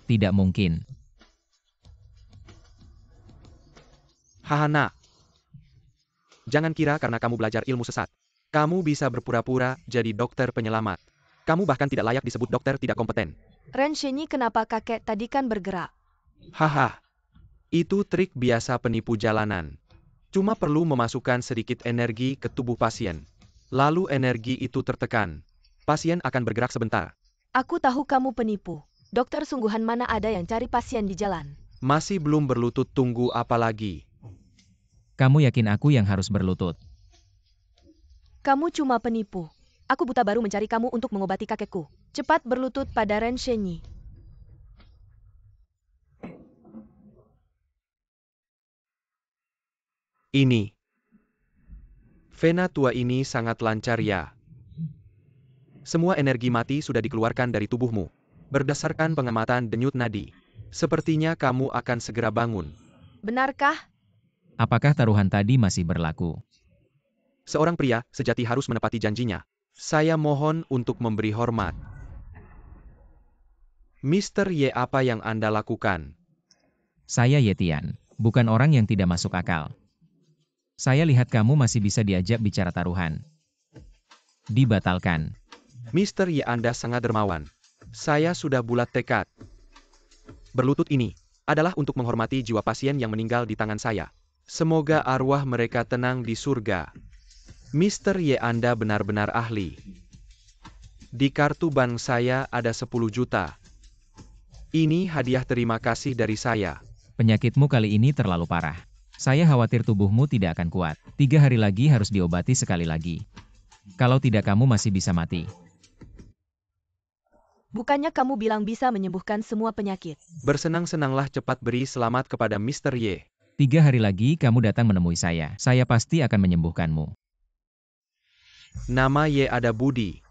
Tidak mungkin. Haha nak. Jangan kira karena kamu belajar ilmu sesat. Kamu bisa berpura-pura jadi dokter penyelamat. Kamu bahkan tidak layak disebut dokter tidak kompeten. Ren Shenyi, kenapa kakek tadi kan bergerak? Haha. Itu trik biasa penipu jalanan. Cuma perlu memasukkan sedikit energi ke tubuh pasien. Lalu energi itu tertekan. Pasien akan bergerak sebentar. Aku tahu kamu penipu. Dokter sungguhan mana ada yang cari pasien di jalan? Masih belum berlutut, tunggu apa lagi? Kamu yakin aku yang harus berlutut? Kamu cuma penipu. Aku buta baru mencari kamu untuk mengobati kakekku. Cepat berlutut pada Ren Shenyi. Ini. Vena tua ini sangat lancar ya. Semua energi mati sudah dikeluarkan dari tubuhmu. Berdasarkan pengamatan denyut nadi. Sepertinya kamu akan segera bangun. Benarkah? Apakah taruhan tadi masih berlaku? Seorang pria sejati harus menepati janjinya. Saya mohon untuk memberi hormat. Mr. Y, apa yang Anda lakukan? Saya Yetian, bukan orang yang tidak masuk akal. Saya lihat kamu masih bisa diajak bicara taruhan. Dibatalkan. Mr. Y, Anda sangat dermawan. Saya sudah bulat tekad. Berlutut ini adalah untuk menghormati jiwa pasien yang meninggal di tangan saya. Semoga arwah mereka tenang di surga. Mr. Y, Anda benar-benar ahli. Di kartu bank saya ada 10 juta. Ini hadiah terima kasih dari saya. Penyakitmu kali ini terlalu parah. Saya khawatir tubuhmu tidak akan kuat. 3 hari lagi harus diobati sekali lagi. Kalau tidak kamu masih bisa mati. Bukannya kamu bilang bisa menyembuhkan semua penyakit? Bersenang-senanglah, cepat beri selamat kepada Mr. Y. 3 hari lagi kamu datang menemui saya. Saya pasti akan menyembuhkanmu. Nama Y ada budi.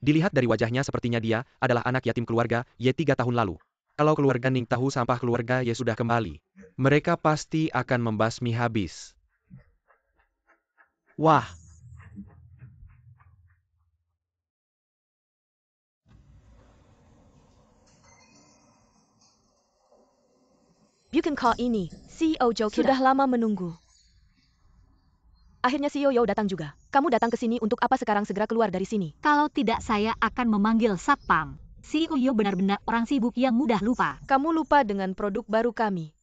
Dilihat dari wajahnya sepertinya dia adalah anak yatim keluarga Y 3 tahun lalu. Kalau keluarga Ning tahu sampah keluarga Y sudah kembali, mereka pasti akan membasmi habis. Wah. Bukan call ini, CEO Joe sudah lama menunggu. Akhirnya CEO Yo datang juga. Kamu datang ke sini untuk apa sekarang? Segera keluar dari sini. Kalau tidak saya akan memanggil Satpam. CEO Yo benar-benar orang sibuk yang mudah lupa. Kamu lupa dengan produk baru kami.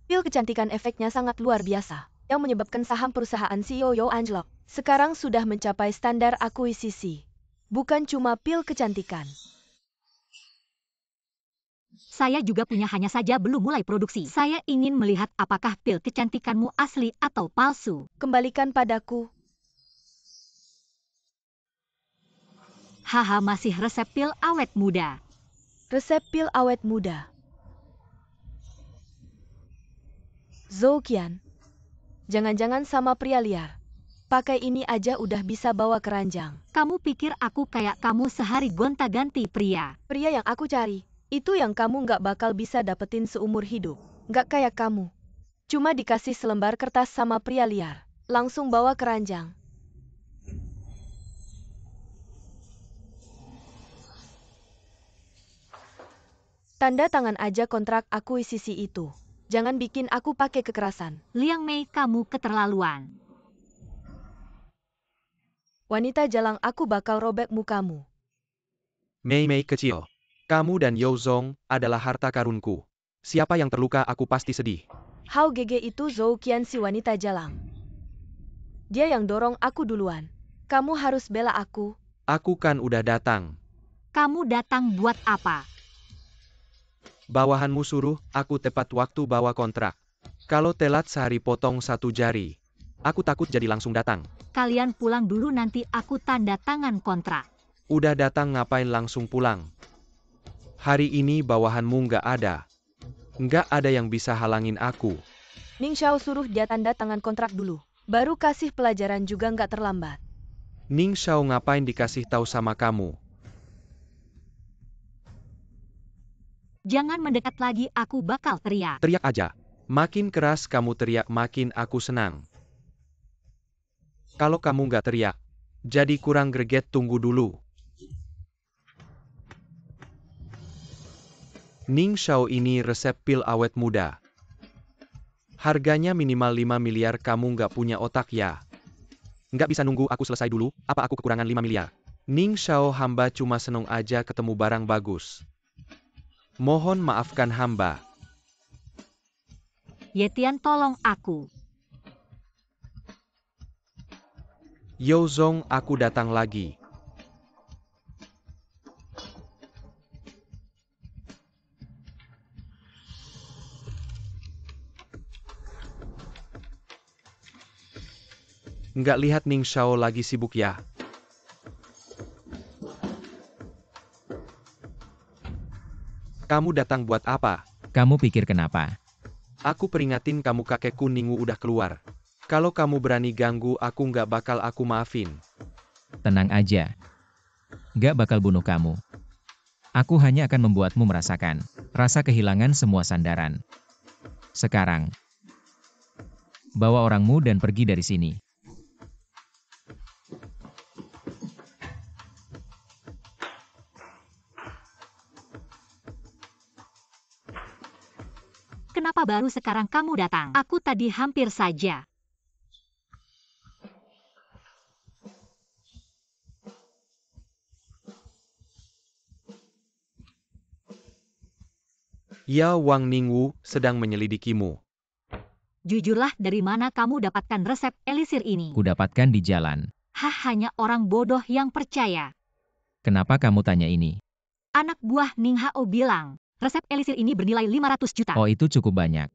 Pil kecantikan efeknya sangat luar biasa, yang menyebabkan saham perusahaan CEO Yo anjlok. Sekarang sudah mencapai standar akuisisi. Bukan cuma pil kecantikan. Saya juga punya, hanya saja belum mulai produksi. Saya ingin melihat apakah pil kecantikanmu asli atau palsu. Kembalikan padaku. Haha, masih resep pil awet muda. Resep pil awet muda. Zhou Qian. Jangan-jangan sama pria liar. Pakai ini aja udah bisa bawa keranjang. Kamu pikir aku kayak kamu sehari gonta-ganti pria? Pria yang aku cari, itu yang kamu nggak bakal bisa dapetin seumur hidup. Nggak kayak kamu. Cuma dikasih selembar kertas sama pria liar. Langsung bawa keranjang. Tanda tangan aja kontrak akuisisi itu. Jangan bikin aku pakai kekerasan. Liang Mei, kamu keterlaluan. Wanita jalang, aku bakal robek mukamu. Mei Mei kecil. Kamu dan Yo Zong adalah harta karunku. Siapa yang terluka aku pasti sedih. Hao Gege itu Zhou Qian, si wanita jalang. Dia yang dorong aku duluan. Kamu harus bela aku. Aku kan udah datang. Kamu datang buat apa? Bawahanmu suruh aku tepat waktu bawa kontrak. Kalau telat sehari potong 1 jari. Aku takut jadi langsung datang. Kalian pulang dulu, nanti aku tanda tangan kontrak. Udah datang ngapain langsung pulang? Hari ini bawahanmu nggak ada. Nggak ada yang bisa halangin aku. Ning Xiao suruh dia tanda tangan kontrak dulu. Baru kasih pelajaran juga nggak terlambat. Ning Xiao ngapain dikasih tahu sama kamu? Jangan mendekat lagi, aku bakal teriak. Teriak aja. Makin keras kamu teriak makin aku senang. Kalau kamu nggak teriak, jadi kurang greget, tunggu dulu. Ning Xiao ini resep pil awet muda. Harganya minimal 5 miliar, kamu nggak punya otak ya? Nggak bisa nunggu aku selesai dulu, apa aku kekurangan 5 miliar? Ning Xiao, hamba cuma seneng aja ketemu barang bagus. Mohon maafkan hamba. Yetian, tolong aku. Yozong, aku datang lagi. Nggak lihat Ning Xiao lagi sibuk ya? Kamu datang buat apa? Kamu pikir kenapa? Aku peringatin kamu, kakekku Ningwu udah keluar. Kalau kamu berani ganggu aku, nggak bakal aku maafin. Tenang aja. Gak bakal bunuh kamu. Aku hanya akan membuatmu merasakan rasa kehilangan semua sandaran. Sekarang, bawa orangmu dan pergi dari sini. Kenapa baru sekarang kamu datang? Aku tadi hampir saja. Ya, Wang Ningwu sedang menyelidikimu. Jujurlah, dari mana kamu dapatkan resep elisir ini? Kudapatkan di jalan. Hah, hanya orang bodoh yang percaya. Kenapa kamu tanya ini? Anak buah Ning Hao bilang, resep elisir ini bernilai 500 juta. Oh, itu cukup banyak.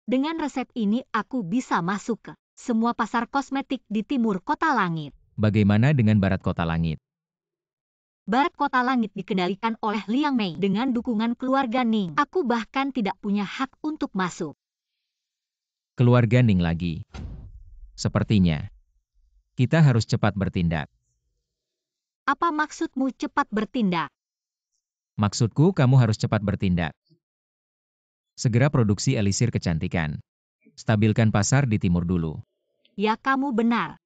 Dengan resep ini aku bisa masuk ke semua pasar kosmetik di timur Kota Langit. Bagaimana dengan barat kota langit? Barat Kota Langit dikendalikan oleh Liang Mei dengan dukungan keluarga Ning. Aku bahkan tidak punya hak untuk masuk. Keluarga Ning lagi. Sepertinya, kita harus cepat bertindak. Apa maksudmu cepat bertindak? Maksudku, kamu harus cepat bertindak. Segera produksi elisir kecantikan. Stabilkan pasar di timur dulu. Ya, kamu benar.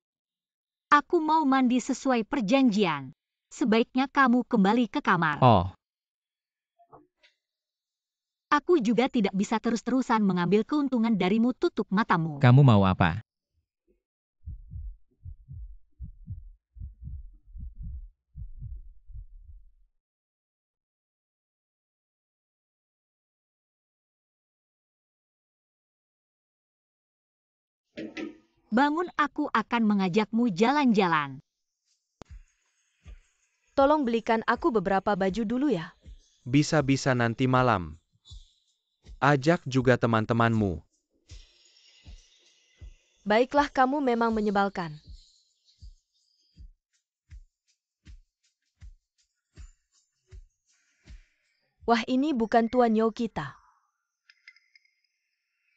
Aku mau mandi sesuai perjanjian. Sebaiknya kamu kembali ke kamar. Oh, Aku juga tidak bisa terus-terusan mengambil keuntungan darimu. Tutup matamu. kamu mau apa? Bangun, aku akan mengajakmu jalan-jalan. Tolong belikan aku beberapa baju dulu ya. Bisa-bisa nanti malam. Ajak juga teman-temanmu. Baiklah, kamu memang menyebalkan. Wah, ini bukan Tuan Yo kita.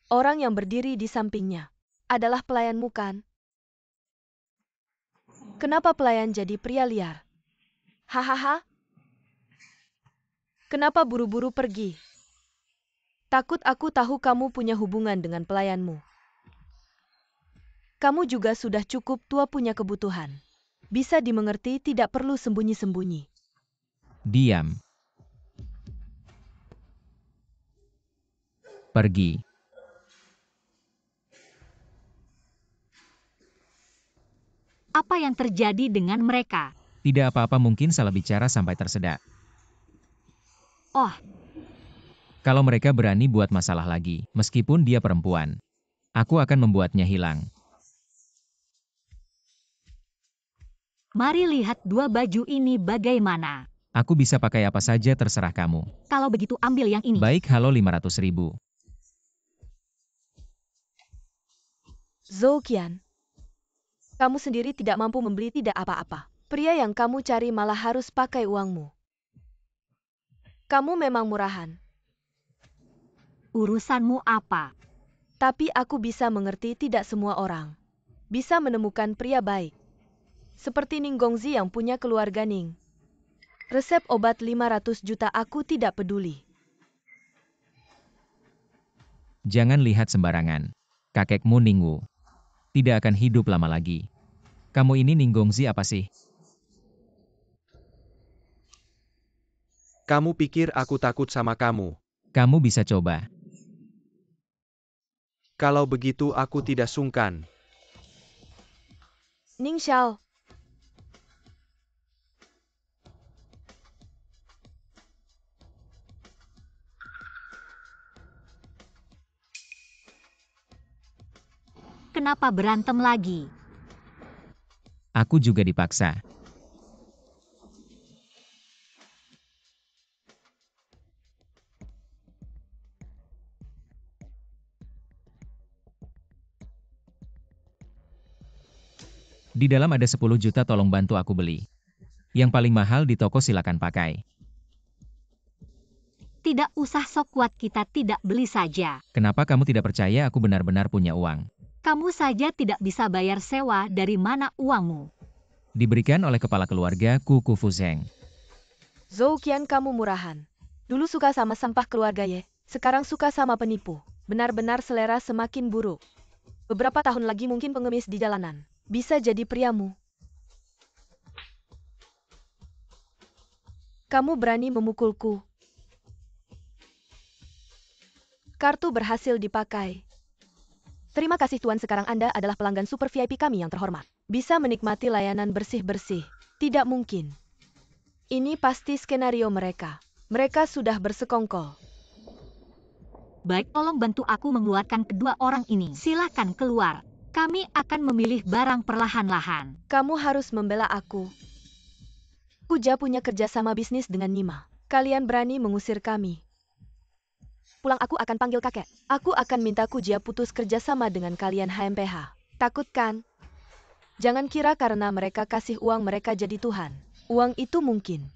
Orang yang berdiri di sampingnya adalah pelayanmu, kan? Kenapa pelayan jadi pria liar? Hahaha. Kenapa buru-buru pergi? Takut aku tahu kamu punya hubungan dengan pelayanmu. Kamu juga sudah cukup tua punya kebutuhan. Bisa dimengerti, tidak perlu sembunyi-sembunyi. Diam. Pergi. Apa yang terjadi dengan mereka? Tidak apa-apa, mungkin salah bicara sampai tersedak. Oh, Kalau mereka berani buat masalah lagi, meskipun dia perempuan, aku akan membuatnya hilang. mari lihat dua baju ini bagaimana. Aku bisa pakai apa saja, terserah kamu. Kalau begitu ambil yang ini. Baik, halo 500.000. Zhou Qian, kamu sendiri tidak mampu membeli tidak apa-apa. Pria yang kamu cari malah harus pakai uangmu. Kamu memang murahan. Urusanmu apa? Tapi aku bisa mengerti tidak semua orang bisa menemukan pria baik. Seperti Ning Gongzi yang punya keluarga Ning. Resep obat 500 juta aku tidak peduli. Jangan lihat sembarangan. Kakekmu Ningwu tidak akan hidup lama lagi. Kamu ini Ning Gongzi apa sih? Kamu pikir aku takut sama kamu? Kamu bisa coba. Kalau begitu aku tidak sungkan. Ning Xiao, Kenapa berantem lagi? Aku juga dipaksa. Di dalam ada 10 juta, tolong bantu aku beli. Yang paling mahal di toko silakan pakai. Tidak usah sok kuat, kita tidak beli saja. Kenapa kamu tidak percaya aku benar-benar punya uang? Kamu saja tidak bisa bayar sewa, dari mana uangmu? Diberikan oleh kepala keluarga Kuku Fuzeng. Zhou Qian kamu murahan. Dulu suka sama sampah keluarga Ye, sekarang suka sama penipu. Benar-benar selera semakin buruk. Beberapa tahun lagi mungkin pengemis di jalanan. Bisa jadi priamu. Kamu berani memukulku. Kartu berhasil dipakai. Terima kasih Tuan, sekarang Anda adalah pelanggan super VIP kami yang terhormat. Bisa menikmati layanan bersih-bersih. Tidak mungkin. Ini pasti skenario mereka. Mereka sudah bersekongkol. Baik, tolong bantu aku mengeluarkan kedua orang ini. Silakan keluar. Kami akan memilih barang perlahan-lahan. Kamu harus membela aku. Kuja punya kerjasama bisnis dengan Nima. Kalian berani mengusir kami. Pulang aku akan panggil kakek. Aku akan minta Kujia putus kerjasama dengan kalian HMPH. Takut kan? Jangan kira karena mereka kasih uang mereka jadi Tuhan. Uang itu mungkin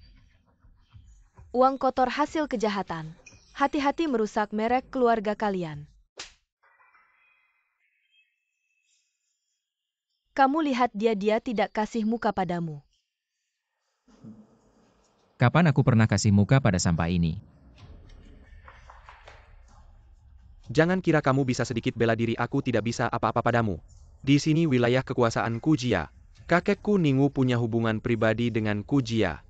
uang kotor hasil kejahatan. Hati-hati merusak merek keluarga kalian. Kamu lihat dia tidak kasih muka padamu. Kapan aku pernah kasih muka pada sampah ini? Jangan kira kamu bisa sedikit bela diri, aku tidak bisa apa-apa padamu. Di sini wilayah kekuasaan Kujia. Kakekku Ningwu punya hubungan pribadi dengan Kujia.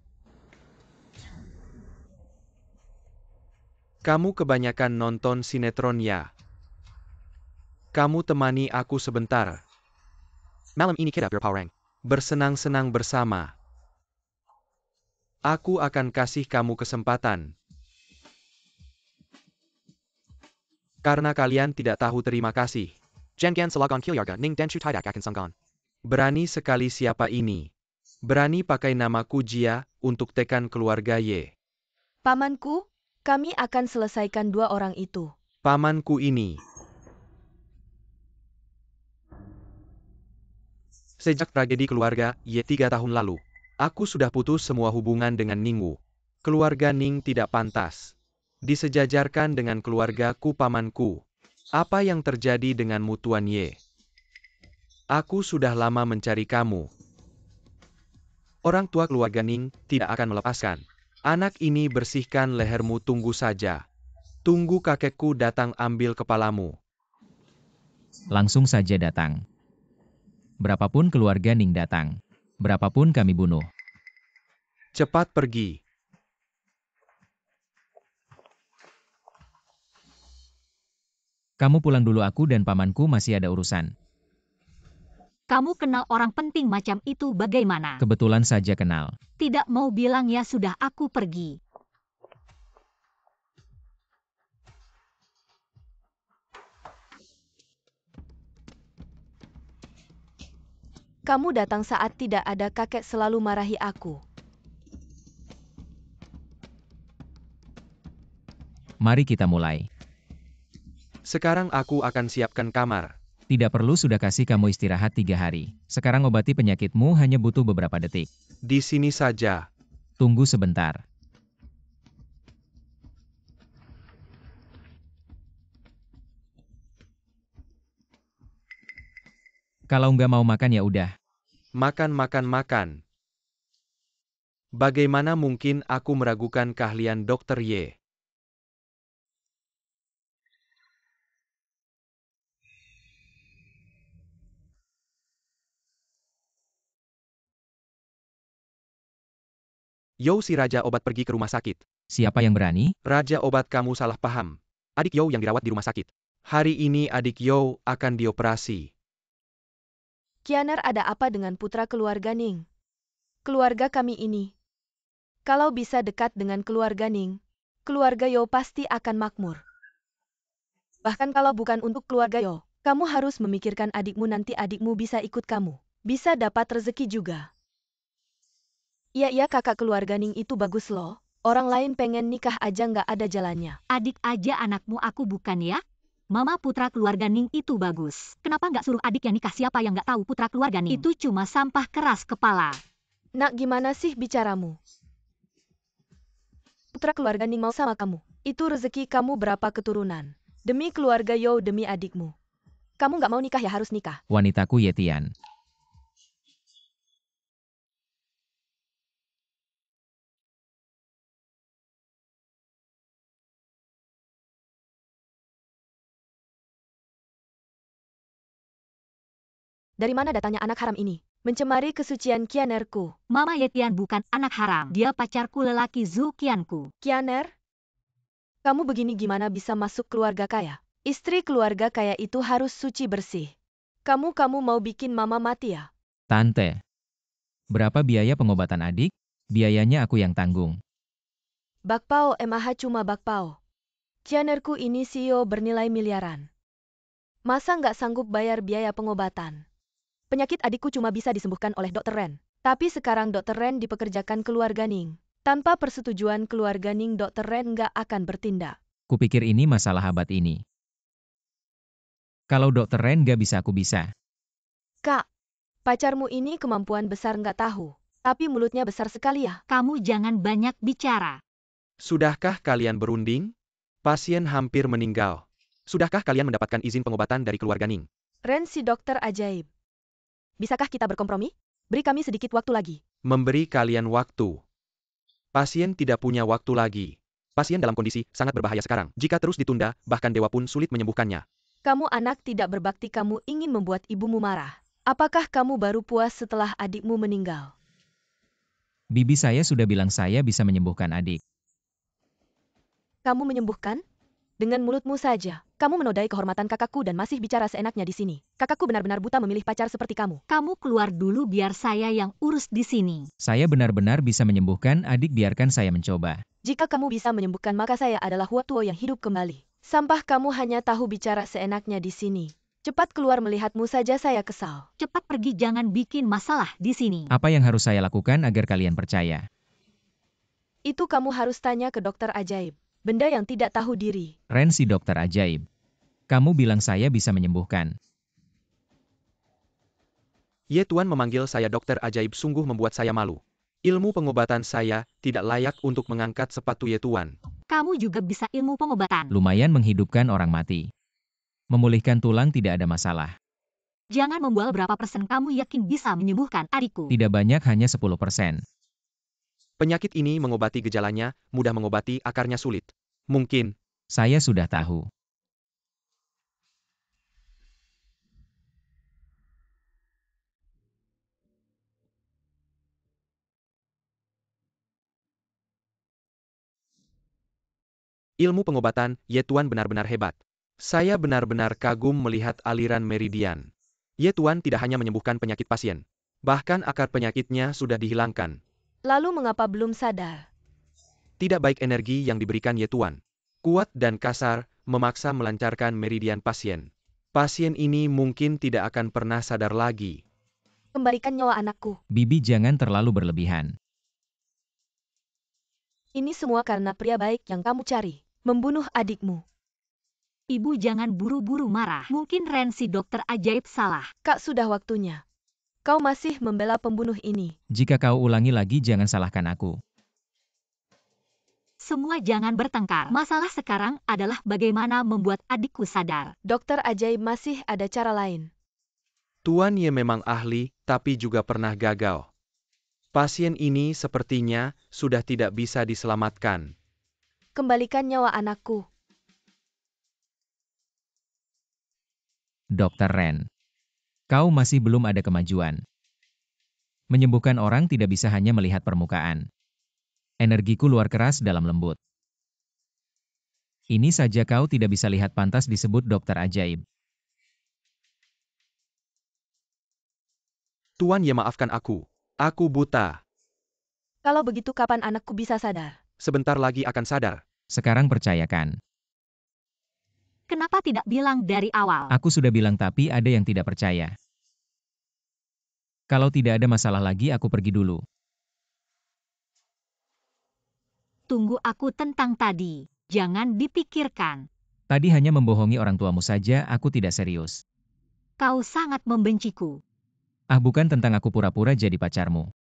Kamu kebanyakan nonton sinetron ya. Kamu temani aku sebentar. Malam ini kita berparang. Bersenang-senang bersama. Aku akan kasih kamu kesempatan. Karena kalian tidak tahu terima kasih. Jangan selagon kilyarga ning dan tidak akan sanggon. Berani sekali siapa ini. Berani pakai nama Kujia untuk tekan keluarga Ye. Pamanku, kami akan selesaikan dua orang itu. Pamanku ini. Sejak tragedi keluarga Ye 3 tahun lalu, aku sudah putus semua hubungan dengan Ningwu. Keluarga Ning tidak pantas disejajarkan dengan keluargaku pamanku. Apa yang terjadi denganmu Tuan Ye? Aku sudah lama mencari kamu. Orang tua keluarga Ning tidak akan melepaskan. Anak ini bersihkan lehermu, tunggu saja. Tunggu kakekku datang ambil kepalamu. Langsung saja datang. Berapapun keluarga Ning datang, berapapun kami bunuh. Cepat pergi. Kamu pulang dulu, aku dan pamanku masih ada urusan. Kamu kenal orang penting macam itu bagaimana? Kebetulan saja kenal. Tidak mau bilang ya sudah, aku pergi. Kamu datang saat tidak ada, kakek selalu marahi aku. Mari kita mulai. Sekarang aku akan siapkan kamar. Tidak perlu, sudah kasih kamu istirahat 3 hari. Sekarang obati penyakitmu hanya butuh beberapa detik. Di sini saja. Tunggu sebentar. Kalau nggak mau makan ya udah. Makan. Bagaimana mungkin aku meragukan keahlian Dr. Ye? Yo, si Raja Obat pergi ke rumah sakit. Siapa yang berani? Raja obat, kamu salah paham. Adik Yo yang dirawat di rumah sakit. Hari ini adik Yo akan dioperasi. Kianer, ada apa dengan putra keluarga Ning? Keluarga kami ini. Kalau bisa dekat dengan keluarga Ning, keluarga Yo pasti akan makmur. Bahkan kalau bukan untuk keluarga Yo, kamu harus memikirkan adikmu, nanti adikmu bisa ikut kamu. Bisa dapat rezeki juga. Iya, kakak keluarga Ning itu bagus loh. Orang lain pengen nikah aja nggak ada jalannya. Adik aja anakmu, aku bukan ya? Mama, putra keluarga Ning itu bagus. Kenapa nggak suruh adik yang nikah? Siapa yang nggak tahu putra keluarga Ning? Itu cuma sampah keras kepala. Nak, gimana sih bicaramu? Putra keluarga Ning mau sama kamu. Itu rezeki kamu berapa keturunan. Demi keluarga Yo, demi adikmu. Kamu nggak mau nikah ya harus nikah. Wanitaku Yetian. Dari mana datangnya anak haram ini? Mencemari kesucian Kianerku. Mama, Yetian bukan anak haram. Dia pacarku lelaki Zukianku. Kianer? Kamu begini gimana bisa masuk keluarga kaya? Istri keluarga kaya itu harus suci bersih. Kamu mau bikin mama mati ya? Tante. Berapa biaya pengobatan adik? Biayanya aku yang tanggung. Bakpao MAH cuma bakpao. Kianerku ini CEO bernilai miliaran. Masa nggak sanggup bayar biaya pengobatan? Penyakit adikku cuma bisa disembuhkan oleh Dr. Ren. Tapi sekarang Dr. Ren dipekerjakan keluarga Ning. Tanpa persetujuan keluarga Ning, Dr. Ren nggak akan bertindak. Kupikir ini masalah abad ini. Kalau Dr. Ren nggak bisa, aku bisa. Kak, pacarmu ini kemampuan besar nggak tahu. Tapi mulutnya besar sekali ya. Kamu jangan banyak bicara. Sudahkah kalian berunding? Pasien hampir meninggal. Sudahkah kalian mendapatkan izin pengobatan dari keluarga Ning? Ren, si dokter ajaib. Bisakah kita berkompromi? Beri kami sedikit waktu lagi. Memberi kalian waktu. Pasien tidak punya waktu lagi. Pasien dalam kondisi sangat berbahaya sekarang. Jika terus ditunda, bahkan dewa pun sulit menyembuhkannya. Kamu anak tidak berbakti, kamu ingin membuat ibumu marah. Apakah kamu baru puas setelah adikmu meninggal? Bibi saya sudah bilang saya bisa menyembuhkan adik. Kamu menyembuhkan? Dengan mulutmu saja. Kamu menodai kehormatan kakakku dan masih bicara seenaknya di sini. Kakakku benar-benar buta memilih pacar seperti kamu. Kamu keluar dulu biar saya yang urus di sini. Saya benar-benar bisa menyembuhkan adik, biarkan saya mencoba. Jika kamu bisa menyembuhkan, maka saya adalah Huatuo yang hidup kembali. Sampah, kamu hanya tahu bicara seenaknya di sini. Cepat keluar, melihatmu saja saya kesal. Cepat pergi, jangan bikin masalah di sini. Apa yang harus saya lakukan agar kalian percaya? Itu kamu harus tanya ke dokter ajaib. Benda yang tidak tahu diri. Ren, si dokter ajaib. Kamu bilang saya bisa menyembuhkan. Ye Tuan memanggil saya dokter ajaib sungguh membuat saya malu. Ilmu pengobatan saya tidak layak untuk mengangkat sepatu Ye Tuan. Kamu juga bisa ilmu pengobatan. Lumayan menghidupkan orang mati. Memulihkan tulang tidak ada masalah. Jangan membual berapa persen kamu yakin bisa menyembuhkan adikku. Tidak banyak, hanya 10%. Penyakit ini mengobati gejalanya, mudah mengobati akarnya sulit. Mungkin. Saya sudah tahu. Ilmu pengobatan Ye Tuan benar-benar hebat. Saya benar-benar kagum melihat aliran meridian. Ye Tuan tidak hanya menyembuhkan penyakit pasien. Bahkan akar penyakitnya sudah dihilangkan. Lalu mengapa belum sadar? Tidak baik energi yang diberikan Ye Tuan. Kuat dan kasar, memaksa melancarkan meridian pasien. Pasien ini mungkin tidak akan pernah sadar lagi. Kembalikan nyawa anakku. Bibi, jangan terlalu berlebihan. Ini semua karena pria baik yang kamu cari. Membunuh adikmu. Ibu jangan buru-buru marah. Mungkin Ren si dokter ajaib salah. Kak, sudah waktunya. Kau masih membela pembunuh ini. Jika kau ulangi lagi, jangan salahkan aku. Semua jangan bertengkar. Masalah sekarang adalah bagaimana membuat adikku sadar. Dokter ajaib, masih ada cara lain. Tuan Ye memang ahli, tapi juga pernah gagal. Pasien ini sepertinya sudah tidak bisa diselamatkan. Kembalikan nyawa anakku. Dr. Ren. Kau masih belum ada kemajuan. Menyembuhkan orang tidak bisa hanya melihat permukaan. Energiku luar keras dalam lembut. Ini saja kau tidak bisa lihat pantas disebut dokter ajaib. Tuan Ye, maafkan aku. Aku buta. Kalau begitu kapan anakku bisa sadar? Sebentar lagi akan sadar. Sekarang percayakan. Kenapa tidak bilang dari awal? Aku sudah bilang tapi ada yang tidak percaya. Kalau tidak ada masalah lagi aku pergi dulu. Tunggu aku tentang tadi. Jangan dipikirkan. Tadi hanya membohongi orang tuamu saja, aku tidak serius. Kau sangat membenciku. Ah, bukan tentang aku pura-pura jadi pacarmu.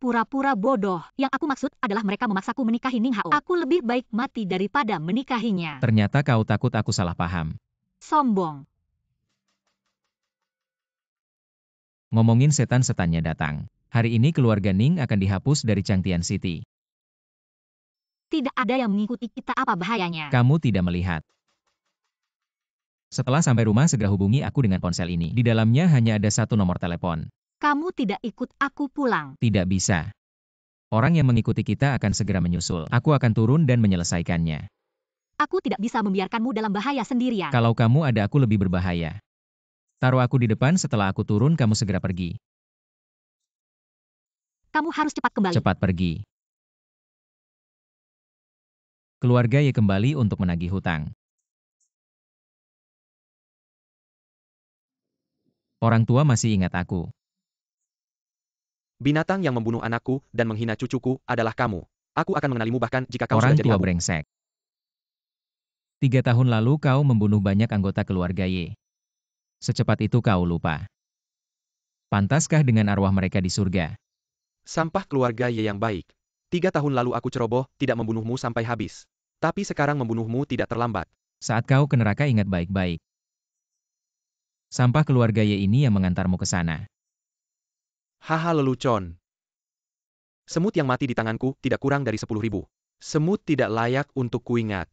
Pura-pura bodoh. Yang aku maksud adalah mereka memaksaku menikahi Ning Hao. Aku lebih baik mati daripada menikahinya. Ternyata kau takut aku salah paham. Sombong. Ngomongin setan-setannya datang. Hari ini keluarga Ning akan dihapus dari Changtian City. Tidak ada yang mengikuti kita, apa bahayanya? Kamu tidak melihat. Setelah sampai rumah segera hubungi aku dengan ponsel ini. Di dalamnya hanya ada satu nomor telepon. Kamu tidak ikut aku pulang. Tidak bisa. Orang yang mengikuti kita akan segera menyusul. Aku akan turun dan menyelesaikannya. Aku tidak bisa membiarkanmu dalam bahaya sendirian. Kalau kamu ada aku lebih berbahaya. Taruh aku di depan, setelah aku turun kamu segera pergi. Kamu harus cepat kembali. Cepat pergi. Keluarga Ye kembali untuk menagih hutang. Orang tua masih ingat aku. Binatang yang membunuh anakku dan menghina cucuku adalah kamu. Aku akan mengenalimu bahkan jika kau Orang sudah jadi tua abu. brengsek. 3 tahun lalu kau membunuh banyak anggota keluarga Ye. Secepat itu kau lupa. Pantaskah dengan arwah mereka di surga? Sampah keluarga Ye yang baik. 3 tahun lalu aku ceroboh, tidak membunuhmu sampai habis. Tapi sekarang membunuhmu tidak terlambat. Saat kau ke neraka ingat baik-baik. Sampah keluarga Ye ini yang mengantarmu ke sana. Haha, lelucon. Semut yang mati di tanganku tidak kurang dari 10.000. Semut tidak layak untuk kuingat.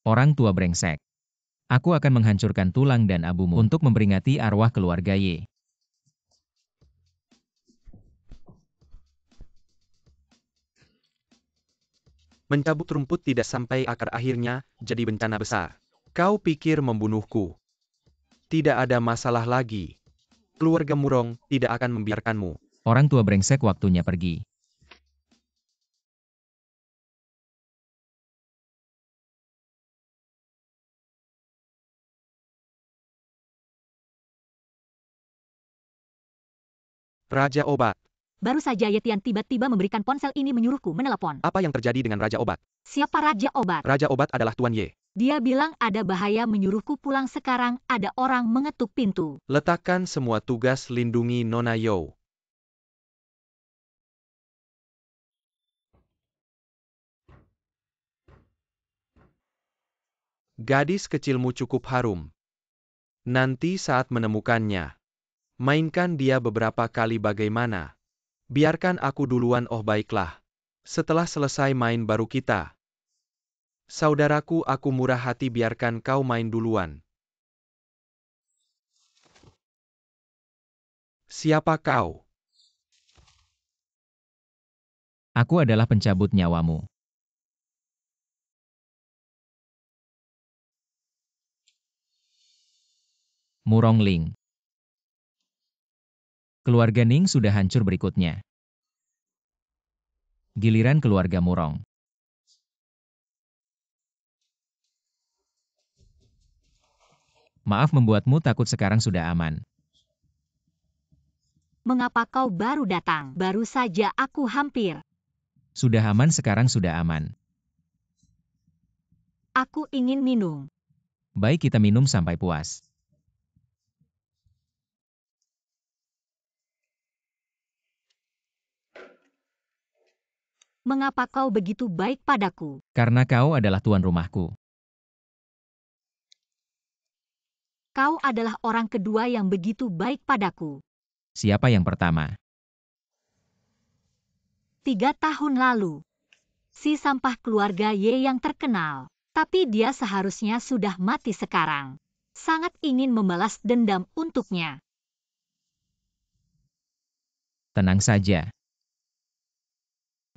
Orang tua brengsek. Aku akan menghancurkan tulang dan abumu untuk memperingati arwah keluarga Ye. Mencabut rumput tidak sampai akar, akhirnya jadi bencana besar. Kau pikir membunuhku? Tidak ada masalah lagi. Keluarga Murong tidak akan membiarkanmu. Orang tua brengsek, waktunya pergi. Raja Obat. Baru saja Yetian tiba-tiba memberikan ponsel ini menyuruhku menelepon. Apa yang terjadi dengan Raja Obat? Siapa Raja Obat? Raja Obat adalah Tuan Ye. Dia bilang ada bahaya menyuruhku pulang, sekarang ada orang mengetuk pintu. Letakkan semua tugas lindungi Nona Yo. Gadis kecilmu cukup harum. Nanti saat menemukannya, mainkan dia beberapa kali bagaimana. Biarkan aku duluan, oh baiklah. Setelah selesai main baru kita. Saudaraku, aku murah hati, biarkan kau main duluan. Siapa kau? Aku adalah pencabut nyawamu. Murong Ling. Keluarga Ning sudah hancur berikutnya. Giliran keluarga Murong. Maaf membuatmu takut, sekarang sudah aman. Mengapa kau baru datang? Baru saja aku hampir. Sudah aman, sekarang sudah aman. Aku ingin minum. Baik, kita minum sampai puas. Mengapa kau begitu baik padaku? Karena kau adalah tuan rumahku. Kau adalah orang kedua yang begitu baik padaku. Siapa yang pertama? 3 tahun lalu. Si sampah keluarga Ye yang terkenal. Tapi dia seharusnya sudah mati sekarang. Sangat ingin membalas dendam untuknya. Tenang saja.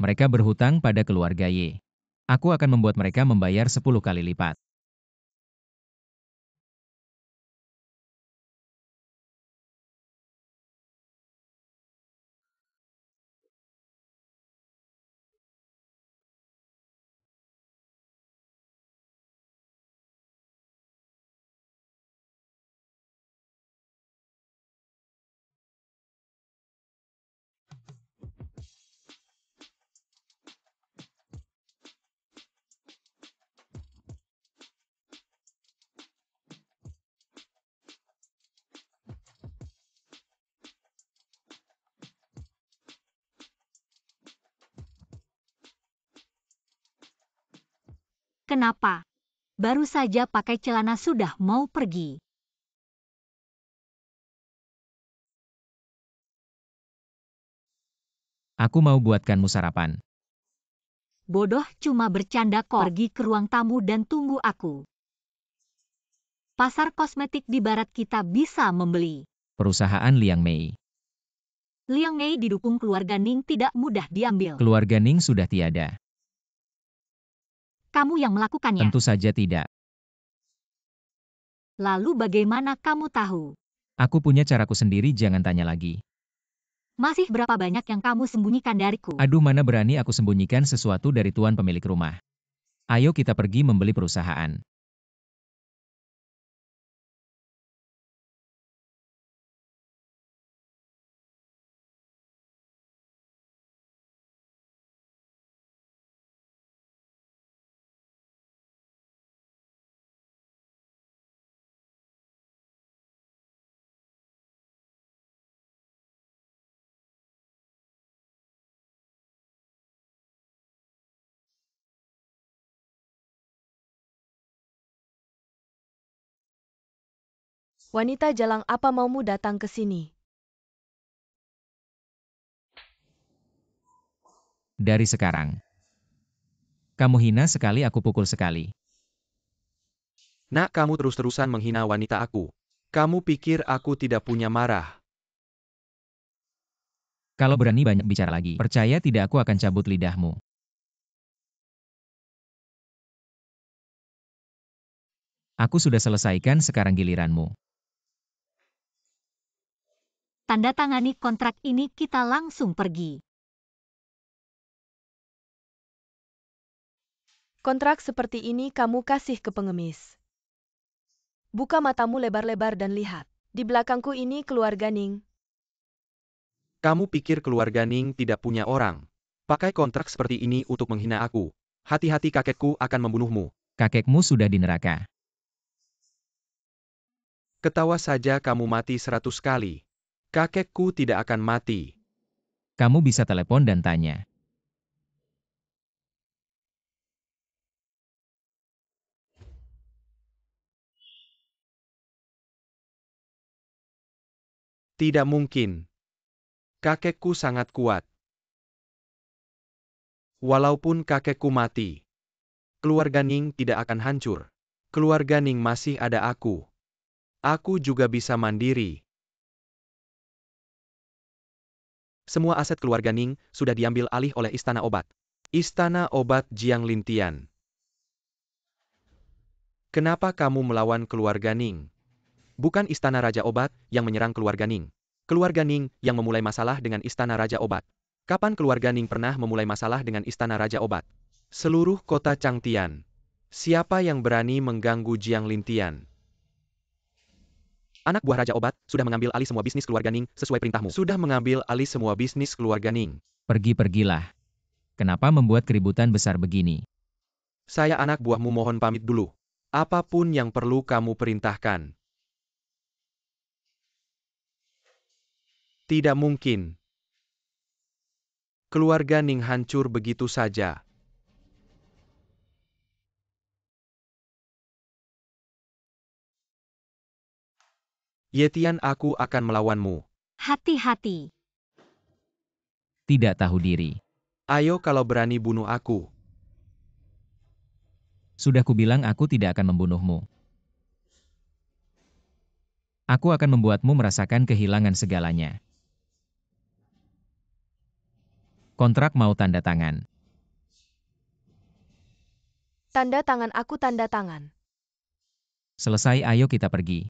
Mereka berhutang pada keluarga Ye. Aku akan membuat mereka membayar 10 kali lipat. Kenapa? Baru saja pakai celana sudah mau pergi. Aku mau buatkanmu sarapan. Bodoh, cuma bercanda kok. Pergi ke ruang tamu dan tunggu aku. Pasar kosmetik di barat kita bisa membeli. Perusahaan Liang Mei. Liang Mei didukung keluarga Ning tidak mudah diambil. Keluarga Ning sudah tiada. Kamu yang melakukannya. Tentu saja tidak. Lalu bagaimana kamu tahu? Aku punya caraku sendiri, jangan tanya lagi. Masih berapa banyak yang kamu sembunyikan dariku? Aduh, mana berani aku sembunyikan sesuatu dari tuan pemilik rumah. Ayo kita pergi membeli perusahaan. Wanita jalang, apa maumu datang ke sini? Dari sekarang. Kamu hina sekali, aku pukul sekali. Nak, kamu terus-terusan menghina wanita aku. Kamu pikir aku tidak punya marah? Kalau berani banyak bicara lagi, percaya tidak, aku akan cabut lidahmu. Aku sudah selesaikan, sekarang giliranmu. Tanda tangani kontrak ini, kita langsung pergi. Kontrak seperti ini kamu kasih ke pengemis. Buka matamu lebar-lebar dan lihat. Di belakangku ini keluarga Ning. Kamu pikir keluarga Ning tidak punya orang? Pakai kontrak seperti ini untuk menghina aku. Hati-hati, kakekku akan membunuhmu. Kakekmu sudah di neraka. Ketawa saja kamu mati 100 kali. Kakekku tidak akan mati. Kamu bisa telepon dan tanya. Tidak mungkin. Kakekku sangat kuat. Walaupun kakekku mati, keluarga Ning tidak akan hancur. Keluarga Ning masih ada aku. Aku juga bisa mandiri. Semua aset keluarga Ning sudah diambil alih oleh Istana Obat. Istana Obat Jiang Lintian. Kenapa kamu melawan keluarga Ning? Bukan Istana Raja Obat yang menyerang keluarga Ning. Keluarga Ning yang memulai masalah dengan Istana Raja Obat. Kapan keluarga Ning pernah memulai masalah dengan Istana Raja Obat? Seluruh kota Changtian. Siapa yang berani mengganggu Jiang Lintian? Anak buah Raja Obat sudah mengambil alih semua bisnis keluarga Ning sesuai perintahmu. Sudah mengambil alih semua bisnis keluarga Ning. Pergi-pergilah. Kenapa membuat keributan besar begini? Saya anak buahmu, mohon pamit dulu. Apapun yang perlu kamu perintahkan. Tidak mungkin. Keluarga Ning hancur begitu saja. Yetian, aku akan melawanmu. Hati-hati. Tidak tahu diri. Ayo kalau berani bunuh aku. Sudah kubilang aku tidak akan membunuhmu. Aku akan membuatmu merasakan kehilangan segalanya. Kontrak mau tanda tangan. Tanda tangan aku tanda tangan. Selesai, ayo kita pergi.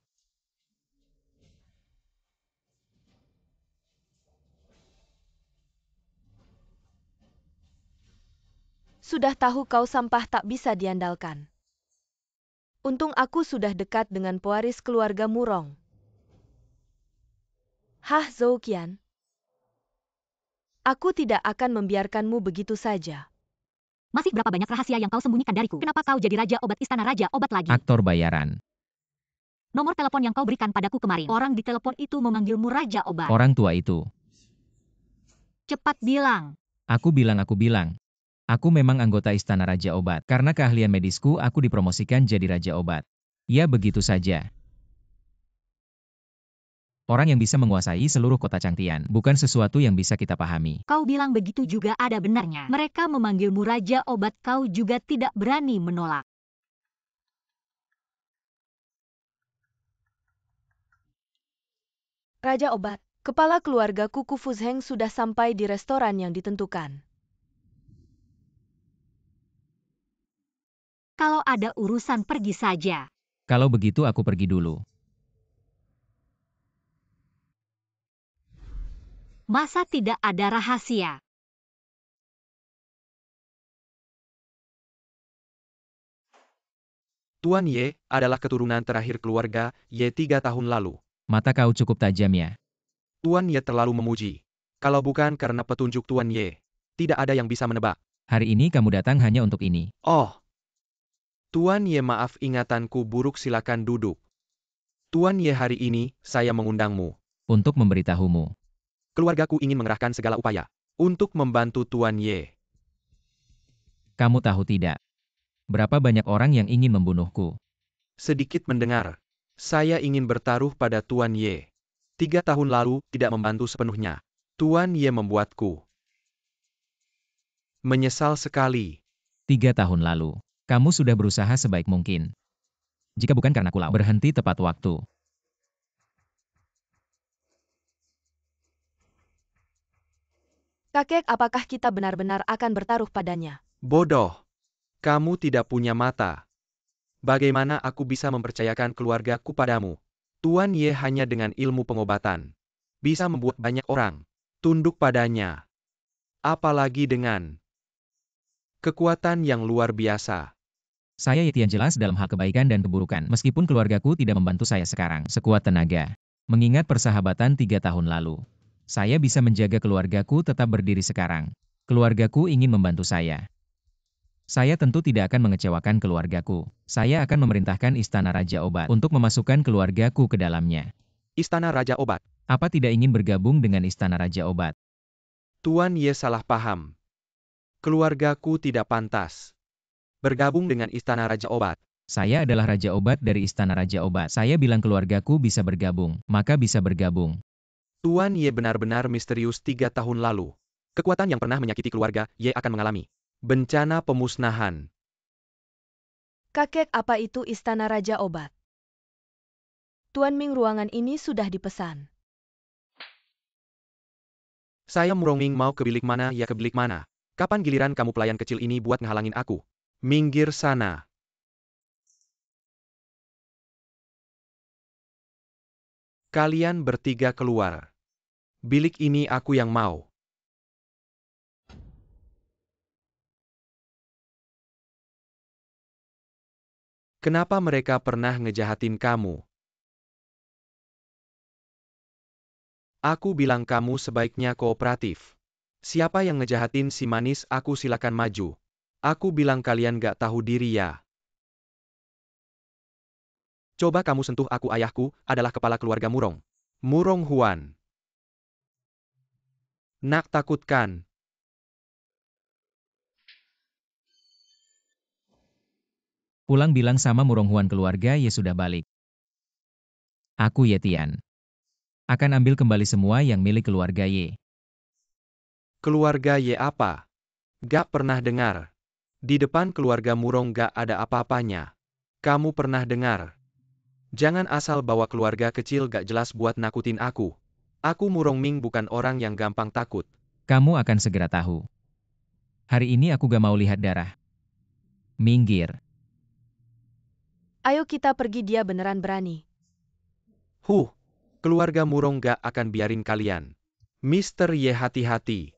Sudah tahu kau sampah tak bisa diandalkan. Untung aku sudah dekat dengan pewaris keluarga Murong. Hah, Zhou Qian? Aku tidak akan membiarkanmu begitu saja. Masih berapa banyak rahasia yang kau sembunyikan dariku? Kenapa kau jadi Raja Obat Istana Raja Obat lagi? Aktor bayaran. Nomor telepon yang kau berikan padaku kemarin. Orang di telepon itu memanggilmu Raja Obat. Orang tua itu. Cepat bilang. Aku bilang. Aku memang anggota Istana Raja Obat. Karena keahlian medisku, aku dipromosikan jadi Raja Obat. Ya begitu saja. Orang yang bisa menguasai seluruh kota Changtian, bukan sesuatu yang bisa kita pahami. Kau bilang begitu juga ada benarnya. Mereka memanggilmu Raja Obat, kau juga tidak berani menolak. Raja Obat, kepala keluarga Kuku Fuzheng sudah sampai di restoran yang ditentukan. Kalau ada urusan pergi saja. Kalau begitu aku pergi dulu. Masa tidak ada rahasia? Tuan Ye adalah keturunan terakhir keluarga Ye 3 tahun lalu. Mata kau cukup tajam ya. Tuan Ye terlalu memuji. Kalau bukan karena petunjuk Tuan Ye, tidak ada yang bisa menebak. Hari ini kamu datang hanya untuk ini. Oh. Tuan Ye, maaf ingatanku buruk, silakan duduk. Tuan Ye, hari ini saya mengundangmu. Untuk memberitahumu. Keluargaku ingin mengerahkan segala upaya untuk membantu Tuan Ye. Kamu tahu tidak? Berapa banyak orang yang ingin membunuhku? Sedikit mendengar. Saya ingin bertaruh pada Tuan Ye. 3 tahun lalu tidak membantu sepenuhnya. Tuan Ye membuatku menyesal sekali. 3 tahun lalu. Kamu sudah berusaha sebaik mungkin. Jika bukan karena kulau berhenti tepat waktu. Kakek, apakah kita benar-benar akan bertaruh padanya? Bodoh. Kamu tidak punya mata. Bagaimana aku bisa mempercayakan keluargaku padamu? Tuan Ye hanya dengan ilmu pengobatan bisa membuat banyak orang tunduk padanya. Apalagi dengan kekuatan yang luar biasa. Saya Yetian jelas dalam hal kebaikan dan keburukan, meskipun keluargaku tidak membantu saya sekarang sekuat tenaga. Mengingat persahabatan 3 tahun lalu, saya bisa menjaga keluargaku tetap berdiri sekarang. Keluargaku ingin membantu saya. Saya tentu tidak akan mengecewakan keluargaku. Saya akan memerintahkan Istana Raja Obat untuk memasukkan keluargaku ke dalamnya. Istana Raja Obat. Apa tidak ingin bergabung dengan Istana Raja Obat? Tuan Ye salah paham. Keluargaku tidak pantas bergabung dengan Istana Raja Obat. Saya adalah Raja Obat dari Istana Raja Obat. Saya bilang keluargaku bisa bergabung, maka bisa bergabung. Tuan Ye benar-benar misterius. 3 tahun lalu, kekuatan yang pernah menyakiti keluarga Ye akan mengalami bencana pemusnahan. Kakek, apa itu Istana Raja Obat? Tuan Ming, ruangan ini sudah dipesan. Saya Murong Ming mau ke bilik mana ya ke bilik mana. Kapan giliran kamu pelayan kecil ini buat ngehalangin aku? Minggir sana. Kalian bertiga keluar. Bilik ini aku yang mau. Kenapa mereka pernah ngejahatin kamu? Aku bilang kamu sebaiknya kooperatif. Siapa yang ngejahatin si manis aku, silakan maju. Aku bilang kalian gak tahu diri ya. Coba kamu sentuh aku, ayahku adalah kepala keluarga Murong. Murong Huan. Nak takutkan. Pulang bilang sama Murong Huan keluarga Ye sudah balik. Aku Yetian akan ambil kembali semua yang milik keluarga Ye. Keluarga Ye apa? Gak pernah dengar. Di depan keluarga Murong gak ada apa-apanya. Kamu pernah dengar? Jangan asal bawa keluarga kecil gak jelas buat nakutin aku. Aku Murong Ming bukan orang yang gampang takut. Kamu akan segera tahu. Hari ini aku gak mau lihat darah. Minggir. Ayo kita pergi, dia beneran berani. Keluarga Murong gak akan biarin kalian. Mr. Ye hati-hati.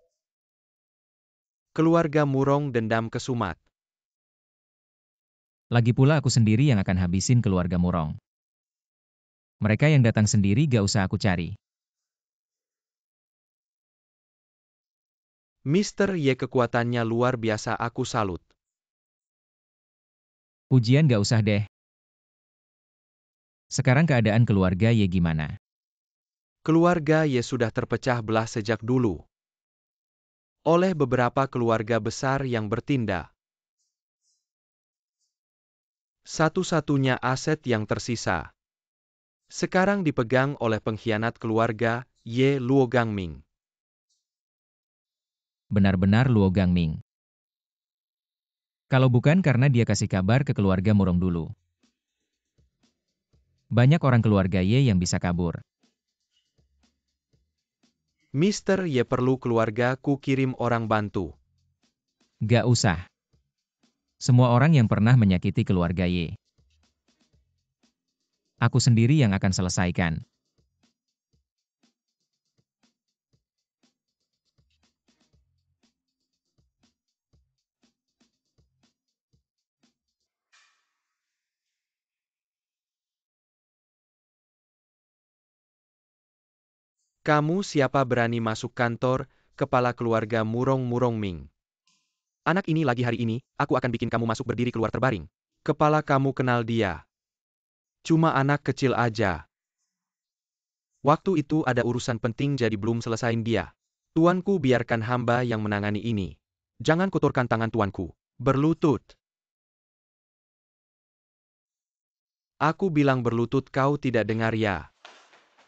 Keluarga Murong dendam ke Sumat. Lagi pula aku sendiri yang akan habisin keluarga Murong. Mereka yang datang sendiri gak usah aku cari. Mr. Ye kekuatannya luar biasa, aku salut. Pujian gak usah deh. Sekarang keadaan keluarga Ye gimana? Keluarga Ye sudah terpecah belah sejak dulu. Oleh beberapa keluarga besar yang bertindak. Satu-satunya aset yang tersisa sekarang dipegang oleh pengkhianat keluarga Ye, Luo Gangming. Benar-benar Luo Gangming. Kalau bukan karena dia kasih kabar ke keluarga Murong dulu. Banyak orang keluarga Ye yang bisa kabur. Mr. Ye perlu keluarga ku kirim orang bantu. Gak usah. Semua orang yang pernah menyakiti keluarga Ye. Aku sendiri yang akan selesaikan. Kamu siapa berani masuk kantor, kepala keluarga Murong Ming? Anak ini lagi hari ini, aku akan bikin kamu masuk berdiri keluar terbaring. Kepala kamu kenal dia. Cuma anak kecil aja. Waktu itu ada urusan penting jadi belum selesain dia. Tuanku biarkan hamba yang menangani ini. Jangan kotorkan tangan tuanku. Berlutut. Aku bilang berlutut, kau tidak dengar ya?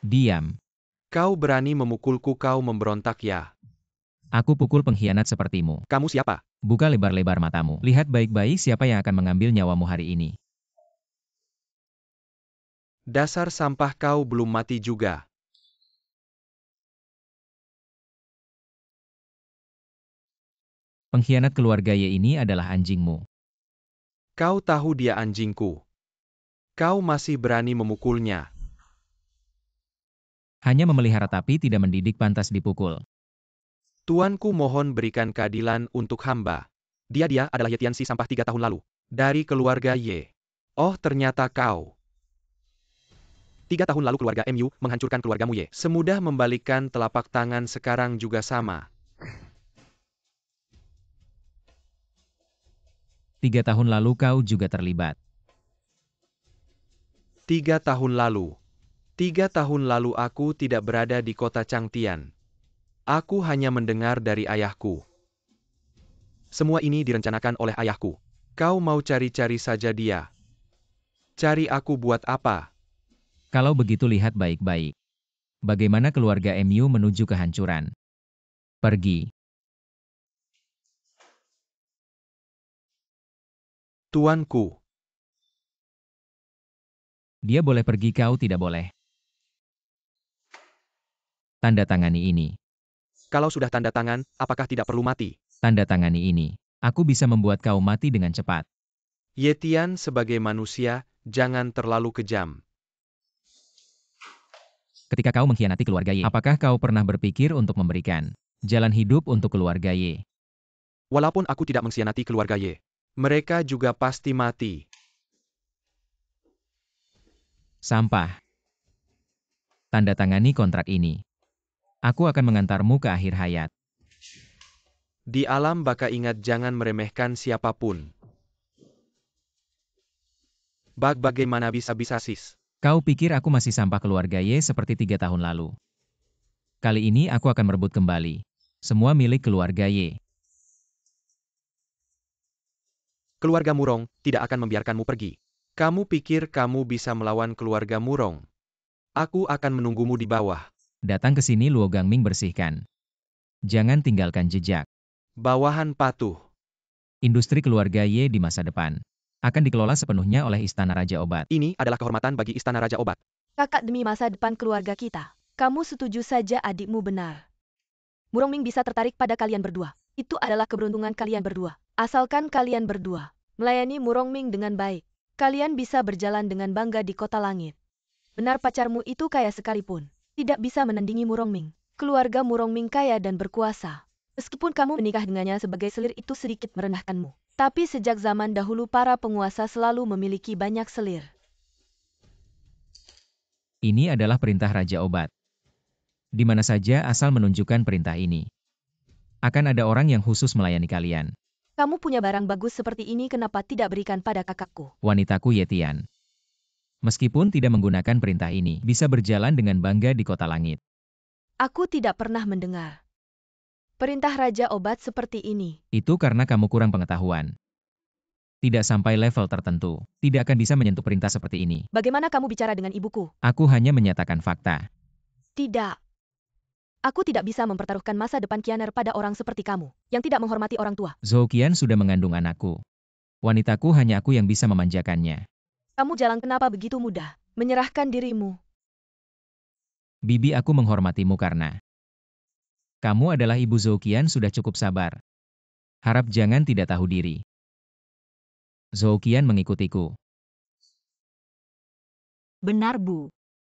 Diam. Kau berani memukulku, kau memberontak ya? Aku pukul pengkhianat sepertimu. Kamu siapa? Buka lebar-lebar matamu. Lihat baik-baik siapa yang akan mengambil nyawamu hari ini. Dasar sampah, kau belum mati juga. Pengkhianat keluarga Ye ini adalah anjingmu. Kau tahu dia anjingku. Kau masih berani memukulnya. Hanya memelihara tapi tidak mendidik pantas dipukul. Tuanku mohon berikan keadilan untuk hamba. Dia adalah Ye Tianxi sampah 3 tahun lalu. Dari keluarga Ye. Oh, ternyata kau. 3 tahun lalu keluarga MU menghancurkan keluargamu Ye. Semudah membalikkan telapak tangan, sekarang juga sama. 3 tahun lalu kau juga terlibat. 3 tahun lalu. 3 tahun lalu aku tidak berada di kota Changtian. Aku hanya mendengar dari ayahku. Semua ini direncanakan oleh ayahku. Kau mau cari-cari saja dia. Cari aku buat apa? Kalau begitu lihat baik-baik. Bagaimana keluarga MU menuju kehancuran. Pergi. Tuanku. Dia boleh pergi, kau tidak boleh. Tanda tangani ini. Kalau sudah tanda tangan, apakah tidak perlu mati? Tanda tangani ini. Aku bisa membuat kau mati dengan cepat. Ye Tian sebagai manusia, jangan terlalu kejam. Ketika kau mengkhianati keluarga Ye, apakah kau pernah berpikir untuk memberikan jalan hidup untuk keluarga Ye? Walaupun aku tidak mengkhianati keluarga Ye, mereka juga pasti mati. Sampah. Tanda tangani kontrak ini. Aku akan mengantarmu ke akhir hayat. Di alam baka ingat jangan meremehkan siapapun. Bagaimana bisa sis? Kau pikir aku masih sampah keluarga Ye seperti 3 tahun lalu? Kali ini aku akan merebut kembali semua milik keluarga Ye. Keluarga Murong tidak akan membiarkanmu pergi. Kamu pikir kamu bisa melawan keluarga Murong? Aku akan menunggumu di bawah. Datang ke sini, Luo Gangming, bersihkan. Jangan tinggalkan jejak. Bawahan patuh. Industri keluarga Ye di masa depan akan dikelola sepenuhnya oleh Istana Raja Obat. Ini adalah kehormatan bagi Istana Raja Obat. Kakak, demi masa depan keluarga kita. Kamu setuju saja adikmu benar. Murongming bisa tertarik pada kalian berdua. Itu adalah keberuntungan kalian berdua. Asalkan kalian berdua melayani Murongming dengan baik, kalian bisa berjalan dengan bangga di kota langit. Benar pacarmu itu kaya sekalipun, tidak bisa menandingi Murongming. Keluarga Murongming kaya dan berkuasa. Meskipun kamu menikah dengannya sebagai selir itu sedikit merendahkanmu. Tapi sejak zaman dahulu para penguasa selalu memiliki banyak selir. Ini adalah perintah Raja Obat. Di mana saja asal menunjukkan perintah ini. Akan ada orang yang khusus melayani kalian. Kamu punya barang bagus seperti ini, kenapa tidak berikan pada kakakku? Wanitaku Yetian. Meskipun tidak menggunakan perintah ini, bisa berjalan dengan bangga di kota langit. Aku tidak pernah mendengar perintah Raja Obat seperti ini. Itu karena kamu kurang pengetahuan. Tidak sampai level tertentu, tidak akan bisa menyentuh perintah seperti ini. Bagaimana kamu bicara dengan ibuku? Aku hanya menyatakan fakta. Tidak. Aku tidak bisa mempertaruhkan masa depan Qianer pada orang seperti kamu, yang tidak menghormati orang tua. Zhou Qian sudah mengandung anakku. Wanitaku hanya aku yang bisa memanjakannya. Kamu jalan kenapa begitu mudah, menyerahkan dirimu? Bibi, aku menghormatimu karena kamu adalah ibu. Zhou Qian sudah cukup sabar. Harap jangan tidak tahu diri. Zhou Qian mengikutiku. Benar, Bu.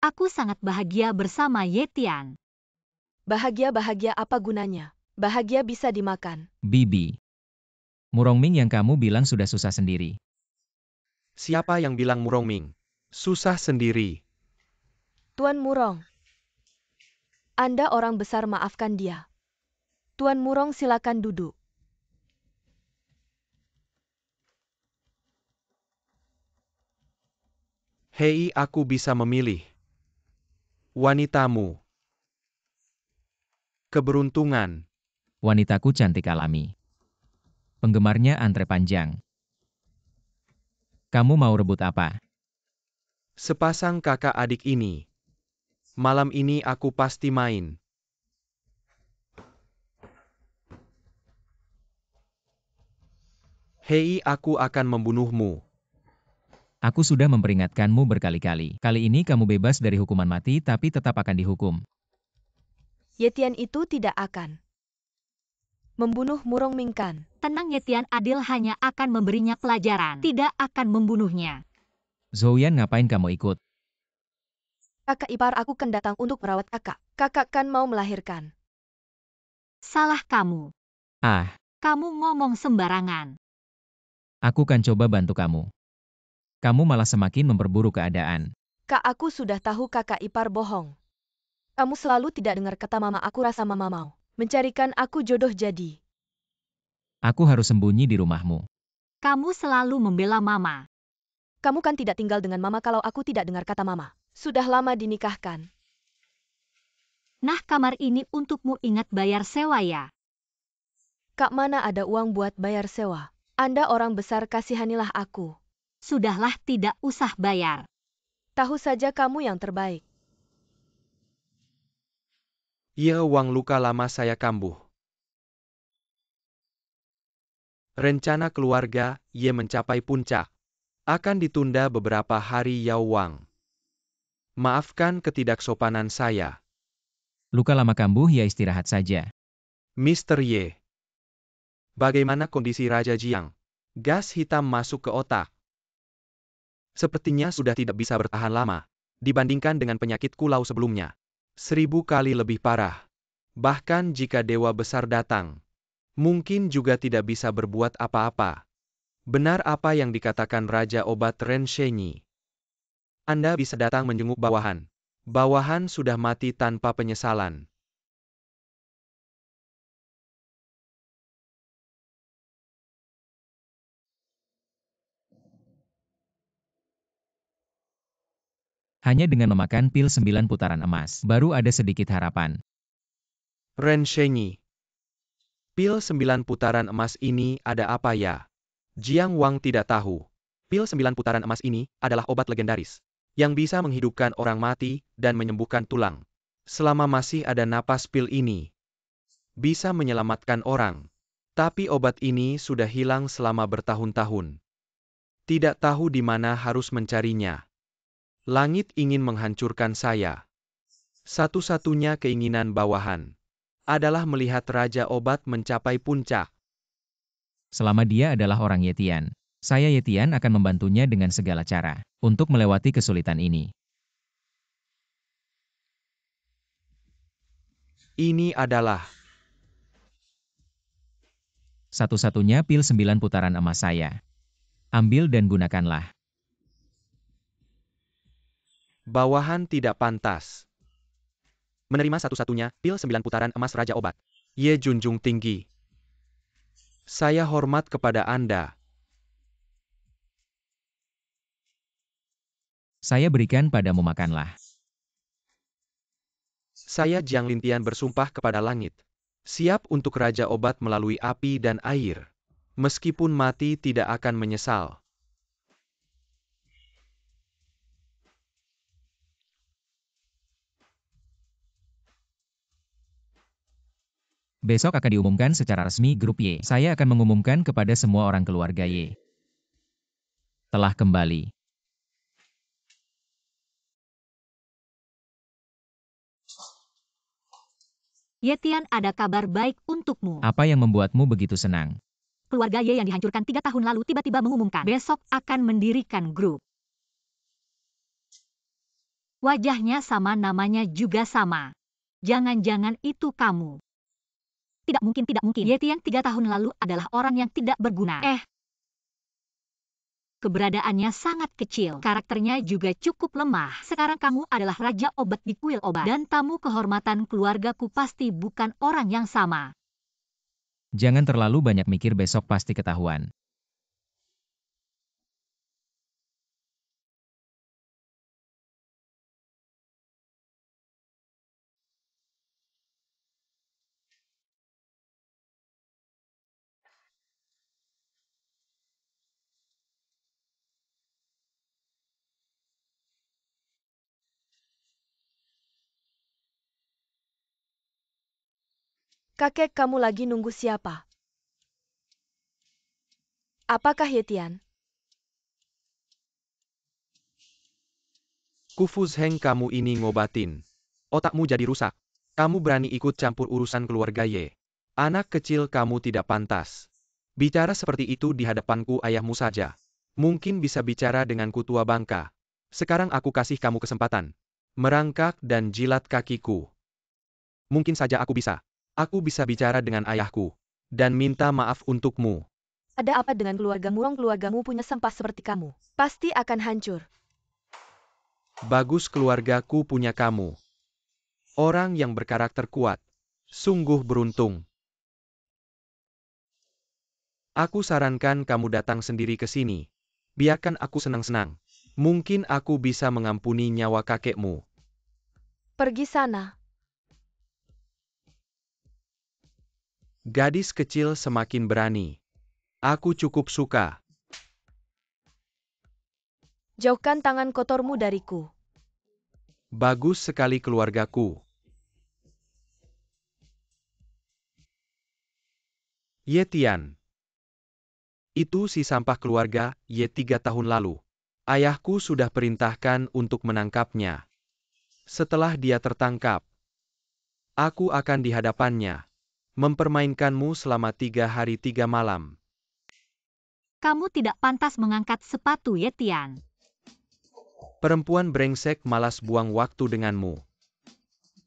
Aku sangat bahagia bersama Yetian. Bahagia-bahagia apa gunanya? Bahagia bisa dimakan. Bibi. Murongming yang kamu bilang sudah susah sendiri. Siapa yang bilang Murongming susah sendiri? Tuan Murong. Anda orang besar, maafkan dia. Tuan Murong, silakan duduk. Hei, aku bisa memilih wanitamu. Keberuntungan. Wanitaku cantik alami. Penggemarnya antre panjang. Kamu mau rebut apa? Sepasang kakak adik ini. Malam ini aku pasti main. Hei, aku akan membunuhmu. Aku sudah memperingatkanmu berkali-kali. Kali ini kamu bebas dari hukuman mati tapi tetap akan dihukum. Yetian itu tidak akan membunuh Murongming kan? Tenang, Yetian, adil hanya akan memberinya pelajaran, tidak akan membunuhnya. Zhou Yan, ngapain kamu ikut? Kakak ipar aku kan datang untuk merawat kakak. Kakak kan mau melahirkan. Salah kamu. Ah, Kamu ngomong sembarangan. aku kan coba bantu kamu. Kamu malah semakin memperburuk keadaan. Kak, aku sudah tahu kakak ipar bohong. Kamu selalu tidak dengar kata mama, aku rasa mama mau mencarikan aku jodoh jadi. Aku harus sembunyi di rumahmu. Kamu selalu membela mama. Kamu kan tidak tinggal dengan mama kalau aku tidak dengar kata mama. Sudah lama dinikahkan. Nah, kamar ini untukmu, ingat bayar sewa ya. Kak, mana ada uang buat bayar sewa? Anda orang besar, kasihanilah aku. Sudahlah, tidak usah bayar. Tahu saja kamu yang terbaik. Ya, uang luka lama saya kambuh. Rencana keluarga Ye mencapai puncak. Akan ditunda beberapa hari ya Wang. Maafkan ketidaksopanan saya. Luka lama kambuh, ya istirahat saja. Mr. Ye. Bagaimana kondisi Raja Jiang? Gas hitam masuk ke otak. Sepertinya sudah tidak bisa bertahan lama. Dibandingkan dengan penyakit kulau sebelumnya. 1000 kali lebih parah. Bahkan jika Dewa Besar datang, mungkin juga tidak bisa berbuat apa-apa. Benar apa yang dikatakan Raja Obat Ren Shenyi. Anda bisa datang menjenguk bawahan. Bawahan sudah mati tanpa penyesalan. Hanya dengan memakan pil 9 putaran emas, baru ada sedikit harapan. Ren Shenyi. Pil 9 putaran emas ini ada apa ya? Jiang Wang tidak tahu. Pil 9 putaran emas ini adalah obat legendaris yang bisa menghidupkan orang mati dan menyembuhkan tulang. Selama masih ada napas, pil ini bisa menyelamatkan orang. Tapi obat ini sudah hilang selama bertahun-tahun. Tidak tahu di mana harus mencarinya. Langit ingin menghancurkan saya. Satu-satunya keinginan bawahan adalah melihat Raja Obat mencapai puncak. Selama dia adalah orang Yetian, saya Yetian akan membantunya dengan segala cara untuk melewati kesulitan ini. Ini adalah Satu-satunya pil 9 putaran emas saya. Ambil dan gunakanlah. bawahan tidak pantas. Menerima satu-satunya pil 9 putaran emas Raja Obat. Ye junjung tinggi. Saya hormat kepada Anda. Saya berikan padamu makanlah. Saya Jiang Lintian bersumpah kepada langit. Siap untuk Raja Obat melalui api dan air. Meskipun mati tidak akan menyesal. Besok akan diumumkan secara resmi grup Y. Saya akan mengumumkan kepada semua orang keluarga Y. Telah kembali. Yetian, ada kabar baik untukmu. Apa yang membuatmu begitu senang? Keluarga Ye yang dihancurkan 3 tahun lalu tiba-tiba mengumumkan besok akan mendirikan grup. Wajahnya sama, namanya juga sama. Jangan-jangan itu kamu. Tidak mungkin, tidak mungkin. Yetian 3 tahun lalu adalah orang yang tidak berguna. Keberadaannya sangat kecil. Karakternya juga cukup lemah. Sekarang kamu adalah Raja Obat di kuil obat. Dan tamu kehormatan keluargaku pasti bukan orang yang sama. Jangan terlalu banyak mikir, besok pasti ketahuan. Kakek, kamu lagi nunggu siapa? Apakah Yetian? Kufuz Heng, kamu ini ngobatin. Otakmu jadi rusak. Kamu berani ikut campur urusan keluarga Ye. Anak kecil, kamu tidak pantas. Bicara seperti itu di hadapanku, ayahmu saja. Mungkin bisa bicara denganku, tua bangka. Sekarang aku kasih kamu kesempatan. Merangkak dan jilat kakiku. Mungkin saja aku bisa. Aku bisa bicara dengan ayahku. Dan minta maaf untukmu. Ada apa dengan keluarga Murong? Keluargamu punya sampah seperti kamu. Pasti akan hancur. Bagus, keluargaku punya kamu. Orang yang berkarakter kuat. Sungguh beruntung. Aku sarankan kamu datang sendiri ke sini. Biarkan aku senang-senang. Mungkin aku bisa mengampuni nyawa kakekmu. Pergi sana. Gadis kecil semakin berani. Aku cukup suka. Jauhkan tangan kotormu dariku. Bagus sekali, keluargaku. Yetian. Itu si sampah keluarga Ye 3 tahun lalu. Ayahku sudah perintahkan untuk menangkapnya. Setelah dia tertangkap, aku akan di hadapannya. Mempermainkanmu selama 3 hari 3 malam. Kamu tidak pantas mengangkat sepatu, Yetian. Perempuan brengsek, malas buang waktu denganmu.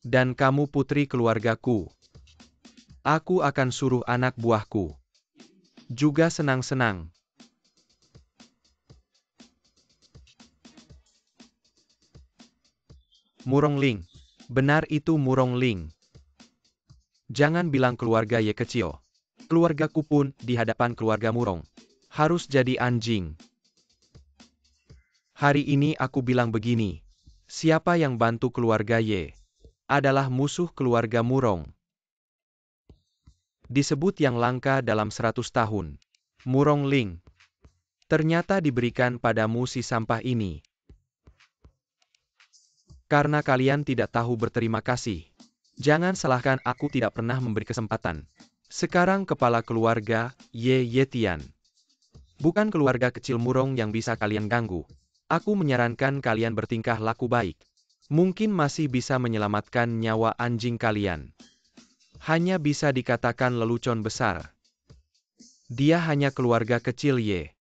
Dan kamu putri keluargaku. Aku akan suruh anak buahku juga senang-senang. Murong Ling. Benar, itu Murong Ling. Jangan bilang keluarga Ye kecil. Keluargaku pun di hadapan keluarga Murong harus jadi anjing. Hari ini aku bilang begini. Siapa yang bantu keluarga Ye adalah musuh keluarga Murong. Disebut yang langka dalam 100 tahun. Murong Ling. Ternyata diberikan padamu si sampah ini. Karena kalian tidak tahu berterima kasih. Jangan salahkan aku tidak pernah memberi kesempatan. Sekarang kepala keluarga Ye Yetian. Bukan keluarga kecil Murong yang bisa kalian ganggu. Aku menyarankan kalian bertingkah laku baik. Mungkin masih bisa menyelamatkan nyawa anjing kalian. Hanya bisa dikatakan lelucon besar. Dia hanya keluarga kecil Ye.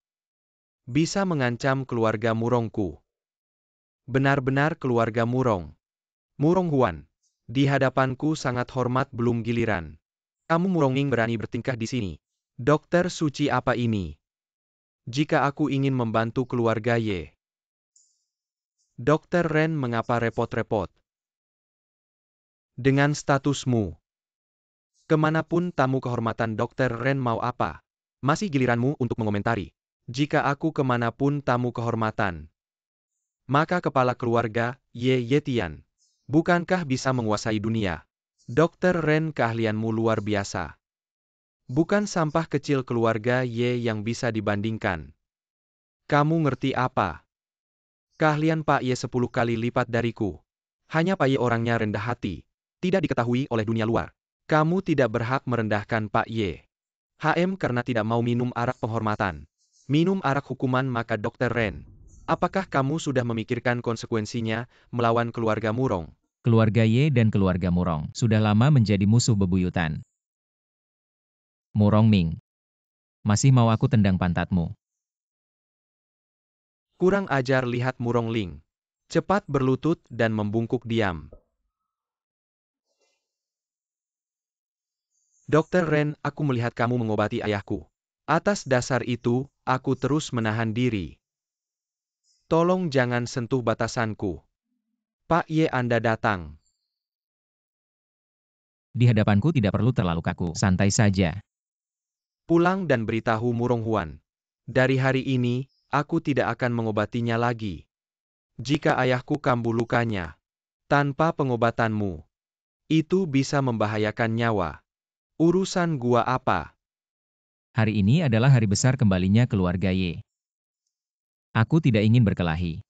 Bisa mengancam keluarga Murongku. Benar-benar keluarga Murong. Murong Huan. Di hadapanku sangat hormat belum giliran. Kamu Muronging berani bertingkah di sini. Dokter suci apa ini? Jika aku ingin membantu keluarga Ye. Dokter Ren mengapa repot-repot? Dengan statusmu. Kemanapun tamu kehormatan Dokter Ren mau apa? Masih giliranmu untuk mengomentari. Jika aku kemanapun tamu kehormatan, maka kepala keluarga, Ye Yetian, bukankah bisa menguasai dunia? Dokter Ren, keahlianmu luar biasa. Bukan sampah kecil keluarga Ye yang bisa dibandingkan. Kamu ngerti apa? Keahlian Pak Ye 10 kali lipat dariku. Hanya Pak Ye orangnya rendah hati. Tidak diketahui oleh dunia luar. Kamu tidak berhak merendahkan Pak Ye. Karena tidak mau minum arak penghormatan. Minum arak hukuman maka Dokter Ren. Apakah kamu sudah memikirkan konsekuensinya melawan keluarga Murong? Keluarga Ye dan keluarga Murong sudah lama menjadi musuh bebuyutan. Murong Ming. Masih mau aku tendang pantatmu? Kurang ajar, lihat Murong Ling. Cepat berlutut dan membungkuk diam. Dokter Ren, aku melihat kamu mengobati ayahku. Atas dasar itu, aku terus menahan diri. Tolong jangan sentuh batasanku. Pak Ye, Anda datang. Di hadapanku tidak perlu terlalu kaku, santai saja. Pulang dan beritahu Murong Huan. Dari hari ini, aku tidak akan mengobatinya lagi. Jika ayahku kambuh lukanya, tanpa pengobatanmu, itu bisa membahayakan nyawa. Urusan gua apa? Hari ini adalah hari besar kembalinya keluarga Ye. Aku tidak ingin berkelahi.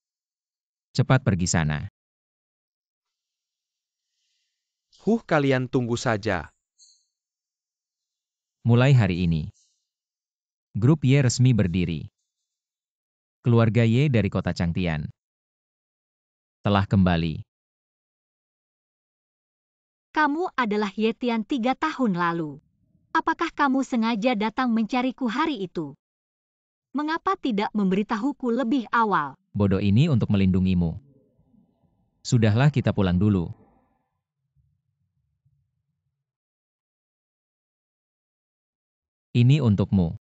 Cepat pergi sana. Kalian tunggu saja. Mulai hari ini, grup Ye resmi berdiri. Keluarga Ye dari kota Changtian telah kembali. Kamu adalah Yetian 3 tahun lalu. Apakah kamu sengaja datang mencariku hari itu? Mengapa tidak memberitahuku lebih awal? Bodoh ini untuk melindungimu. Sudahlah, kita pulang dulu. Ini untukmu.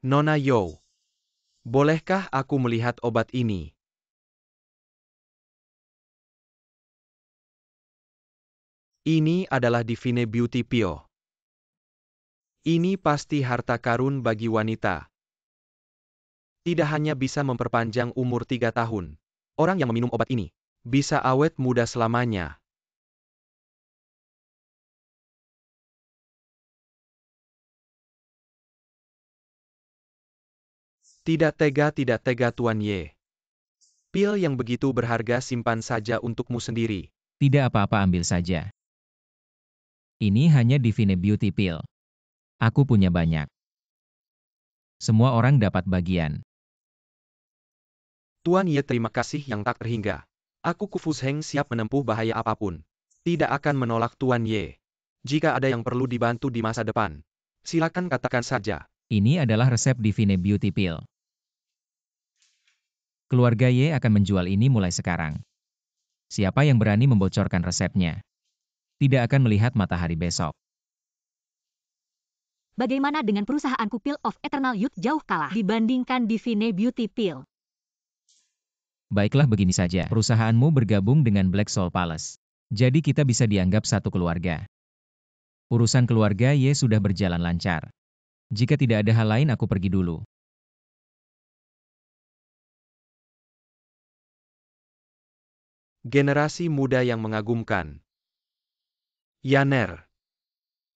Nona Yo. Bolehkah aku melihat obat ini? Ini adalah Divine Beauty Pio. Ini pasti harta karun bagi wanita. Tidak hanya bisa memperpanjang umur 3 tahun. Orang yang meminum obat ini bisa awet muda selamanya. Tidak tega Tuan Ye. Pil yang begitu berharga simpan saja untukmu sendiri. Tidak apa-apa, ambil saja. Ini hanya Divine Beauty Pill. Aku punya banyak. Semua orang dapat bagian. Tuan Ye, terima kasih yang tak terhingga. Aku Kufus Heng siap menempuh bahaya apapun. Tidak akan menolak Tuan Ye. Jika ada yang perlu dibantu di masa depan, silakan katakan saja. Ini adalah resep Divine Beauty Pill. Keluarga Ye akan menjual ini mulai sekarang. Siapa yang berani membocorkan resepnya, tidak akan melihat matahari besok. Bagaimana dengan perusahaanku Pill of Eternal Youth jauh kalah dibandingkan Divine Beauty Pill? Baiklah, begini saja. Perusahaanmu bergabung dengan Black Soul Palace. Jadi kita bisa dianggap satu keluarga. Urusan keluarga Ye sudah berjalan lancar. Jika tidak ada hal lain, aku pergi dulu. Generasi muda yang mengagumkan. Yaner.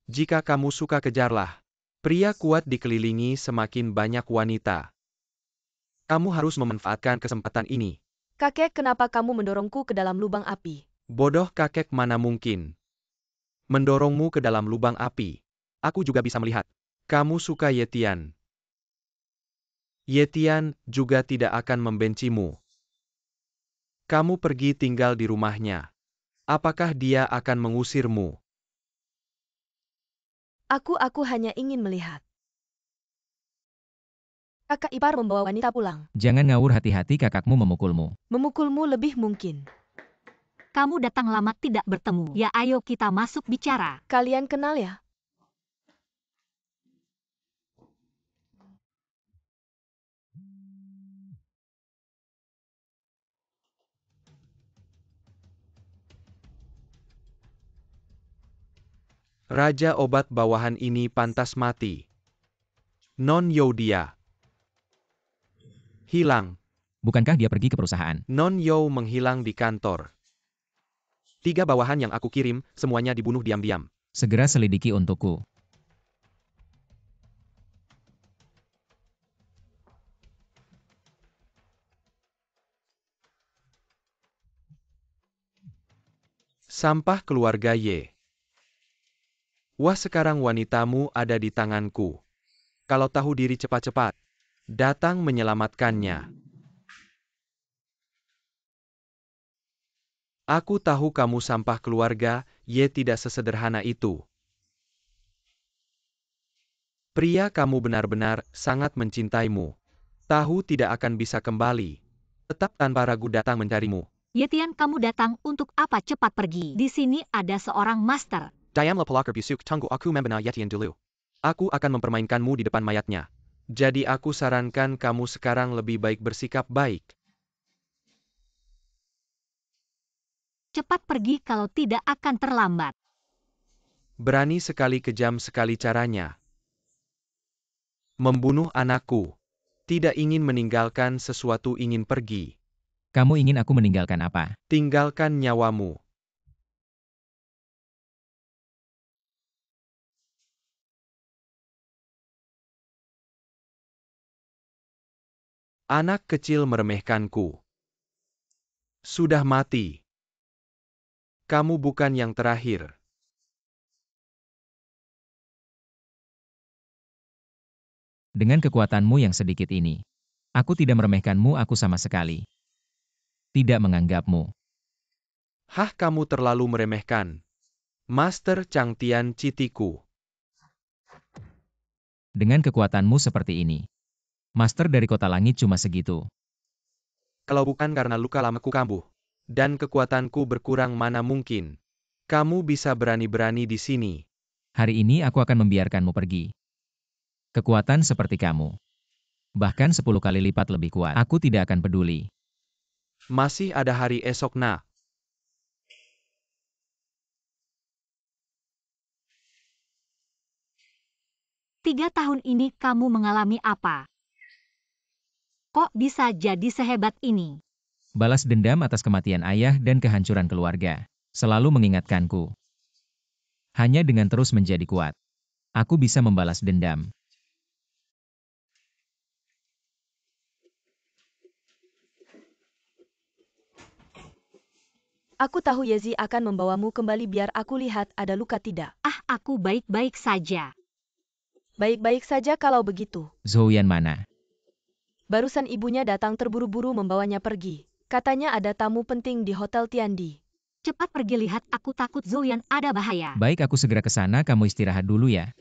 Jika kamu suka, kejarlah. Pria kuat dikelilingi semakin banyak wanita. Kamu harus memanfaatkan kesempatan ini. Kakek, kenapa kamu mendorongku ke dalam lubang api? Bodoh kakek, mana mungkin mendorongmu ke dalam lubang api. Aku juga bisa melihat. Kamu suka Yetian. Yetian juga tidak akan membencimu. Kamu pergi tinggal di rumahnya. Apakah dia akan mengusirmu? Aku hanya ingin melihat. Kakak ipar membawa wanita pulang. Jangan ngawur, hati-hati kakakmu memukulmu. Memukulmu lebih mungkin. Kamu datang lama tidak bertemu. Ya ayo kita masuk bicara. Kalian kenal ya? Raja obat bawahan ini pantas mati. Non Yao dia hilang. Bukankah dia pergi ke perusahaan? Non Yao menghilang di kantor. 3 bawahan yang aku kirim, semuanya dibunuh diam-diam. Segera selidiki untukku. Sampah keluarga Ye. Wah, sekarang wanitamu ada di tanganku. Kalau tahu diri cepat-cepat. Datang menyelamatkannya. Aku tahu kamu sampah keluarga, Ye tidak sesederhana itu. Pria kamu benar-benar sangat mencintaimu. Tahu tidak akan bisa kembali. Tetap tanpa ragu datang mencarimu. Yetian, kamu datang untuk apa? Cepat pergi. Di sini ada seorang master. Diam lo pelakar busuk, tunggu aku membina Yetian dulu. Aku akan mempermainkanmu di depan mayatnya. Jadi aku sarankan kamu sekarang lebih baik bersikap baik. Cepat pergi kalau tidak akan terlambat. Berani sekali, kejam sekali caranya. Membunuh anakku. Tidak ingin meninggalkan sesuatu, ingin pergi. Kamu ingin aku meninggalkan apa? Tinggalkan nyawamu. Anak kecil meremehkanku. Sudah mati. Kamu bukan yang terakhir. Dengan kekuatanmu yang sedikit ini, aku tidak meremehkanmu, aku sama sekali tidak menganggapmu. Hah, kamu terlalu meremehkan. Master Changtian Citiku. Dengan kekuatanmu seperti ini, Master dari Kota Langit cuma segitu. Kalau bukan karena luka lamaku kambuh, dan kekuatanku berkurang, mana mungkin kamu bisa berani-berani di sini. Hari ini aku akan membiarkanmu pergi. Kekuatan seperti kamu, bahkan 10 kali lipat lebih kuat, aku tidak akan peduli. Masih ada hari esok, nak. Tiga tahun ini kamu mengalami apa? Kok bisa jadi sehebat ini? Balas dendam atas kematian ayah dan kehancuran keluarga selalu mengingatkanku. Hanya dengan terus menjadi kuat, aku bisa membalas dendam. Aku tahu Yezi akan membawamu kembali, biar aku lihat ada luka tidak. Ah, aku baik-baik saja. Baik-baik saja kalau begitu. Zhouyan mana? Barusan ibunya datang terburu-buru membawanya pergi. Katanya ada tamu penting di Hotel Tiandi. Cepat pergi, lihat, aku takut Zhouyan ada bahaya. Baik, aku segera ke sana, kamu istirahat dulu ya.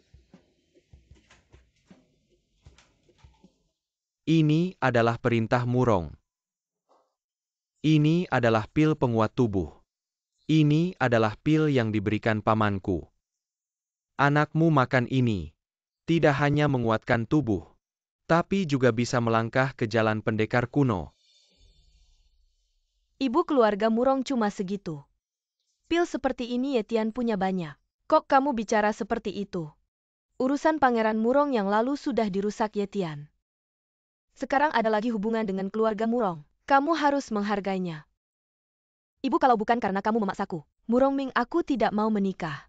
Ini adalah perintah Murong. Ini adalah pil penguat tubuh. Ini adalah pil yang diberikan pamanku. Anakmu makan ini. Tidak hanya menguatkan tubuh, tapi juga bisa melangkah ke jalan pendekar kuno. Ibu keluarga Murong cuma segitu. Pil seperti ini Yetian punya banyak. Kok kamu bicara seperti itu? Urusan Pangeran Murong yang lalu sudah dirusak Yetian. Sekarang ada lagi hubungan dengan keluarga Murong. Kamu harus menghargainya. Ibu, kalau bukan karena kamu memaksaku, Murong Ming, aku tidak mau menikah.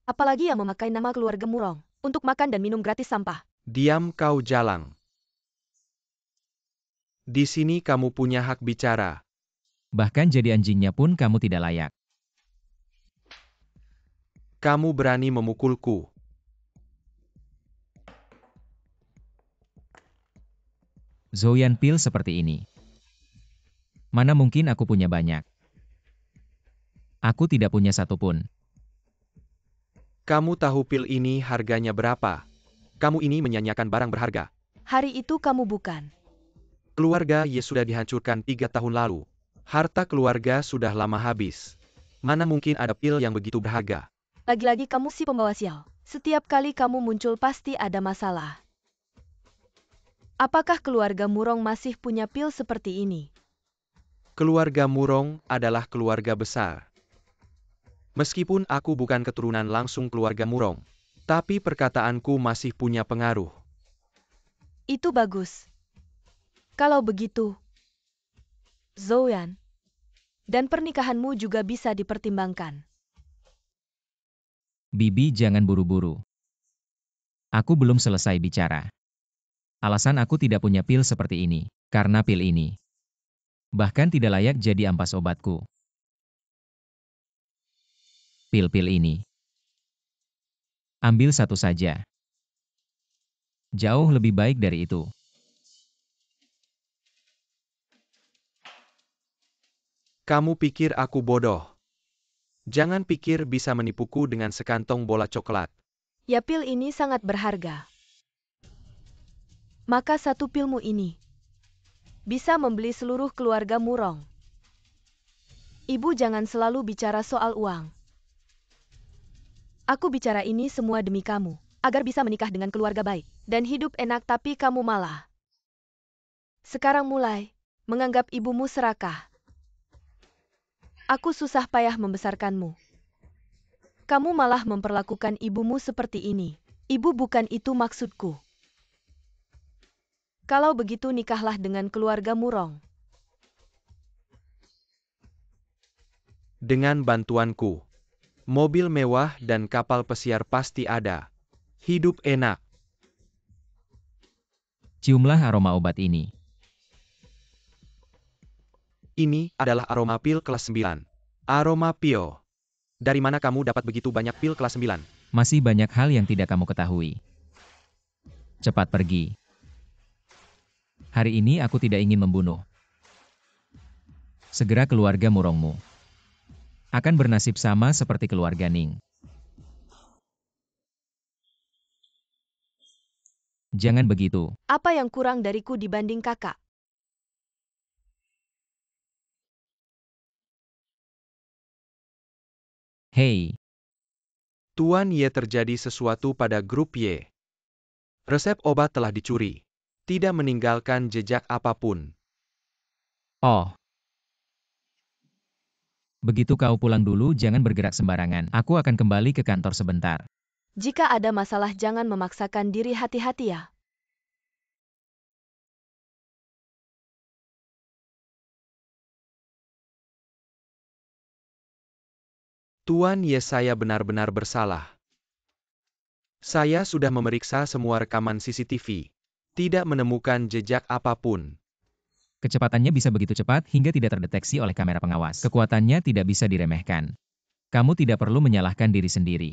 Apalagi yang memakai nama keluarga Murong untuk makan dan minum gratis sampah. Diam kau, jalang. Di sini kamu punya hak bicara. Bahkan jadi anjingnya pun kamu tidak layak. Kamu berani memukulku. Zhouyan, pil seperti ini. Mana mungkin aku punya banyak. Aku tidak punya satupun. Kamu tahu pil ini harganya berapa? Kamu ini menyanyiakan barang berharga. Hari itu kamu bukan. Keluarga Ye sudah dihancurkan 3 tahun lalu. Harta keluarga sudah lama habis. Mana mungkin ada pil yang begitu berharga? Lagi-lagi kamu si pembawa sial. Setiap kali kamu muncul pasti ada masalah. Apakah keluarga Murong masih punya pil seperti ini? Keluarga Murong adalah keluarga besar. Meskipun aku bukan keturunan langsung keluarga Murong, tapi perkataanku masih punya pengaruh. Itu bagus. Kalau begitu, Zouyan, dan pernikahanmu juga bisa dipertimbangkan. Bibi, jangan buru-buru. Aku belum selesai bicara. Alasan aku tidak punya pil seperti ini, karena pil ini bahkan tidak layak jadi ampas obatku. Pil-pil ini. Ambil satu saja. Jauh lebih baik dari itu. Kamu pikir aku bodoh? Jangan pikir bisa menipuku dengan sekantong bola coklat. Ya, pil ini sangat berharga. Maka satu pilmu ini bisa membeli seluruh keluarga Murong. Ibu jangan selalu bicara soal uang. Aku bicara ini semua demi kamu, agar bisa menikah dengan keluarga baik, dan hidup enak, tapi kamu malah sekarang mulai menganggap ibumu serakah. Aku susah payah membesarkanmu. Kamu malah memperlakukan ibumu seperti ini. Ibu, bukan itu maksudku. Kalau begitu nikahlah dengan keluarga Murong. Dengan bantuanku, mobil mewah dan kapal pesiar pasti ada. Hidup enak. Ciumlah aroma obat ini. Ini adalah aroma pil kelas 9. Aroma Pio. Dari mana kamu dapat begitu banyak pil kelas 9? Masih banyak hal yang tidak kamu ketahui. Cepat pergi. Hari ini aku tidak ingin membunuh. Segera keluarga Murongmu akan bernasib sama seperti keluarga Ning. Jangan begitu. Apa yang kurang dariku dibanding kakak? Hei, Tuan Ye, terjadi sesuatu pada grup Y. Resep obat telah dicuri. Tidak meninggalkan jejak apapun. oh. Begitu kau pulang dulu, jangan bergerak sembarangan. Aku akan kembali ke kantor sebentar. Jika ada masalah jangan memaksakan diri, hati-hati ya. Tuan Ye, saya benar-benar bersalah. Saya sudah memeriksa semua rekaman CCTV. Tidak menemukan jejak apapun. Kecepatannya bisa begitu cepat hingga tidak terdeteksi oleh kamera pengawas. Kekuatannya tidak bisa diremehkan. Kamu tidak perlu menyalahkan diri sendiri.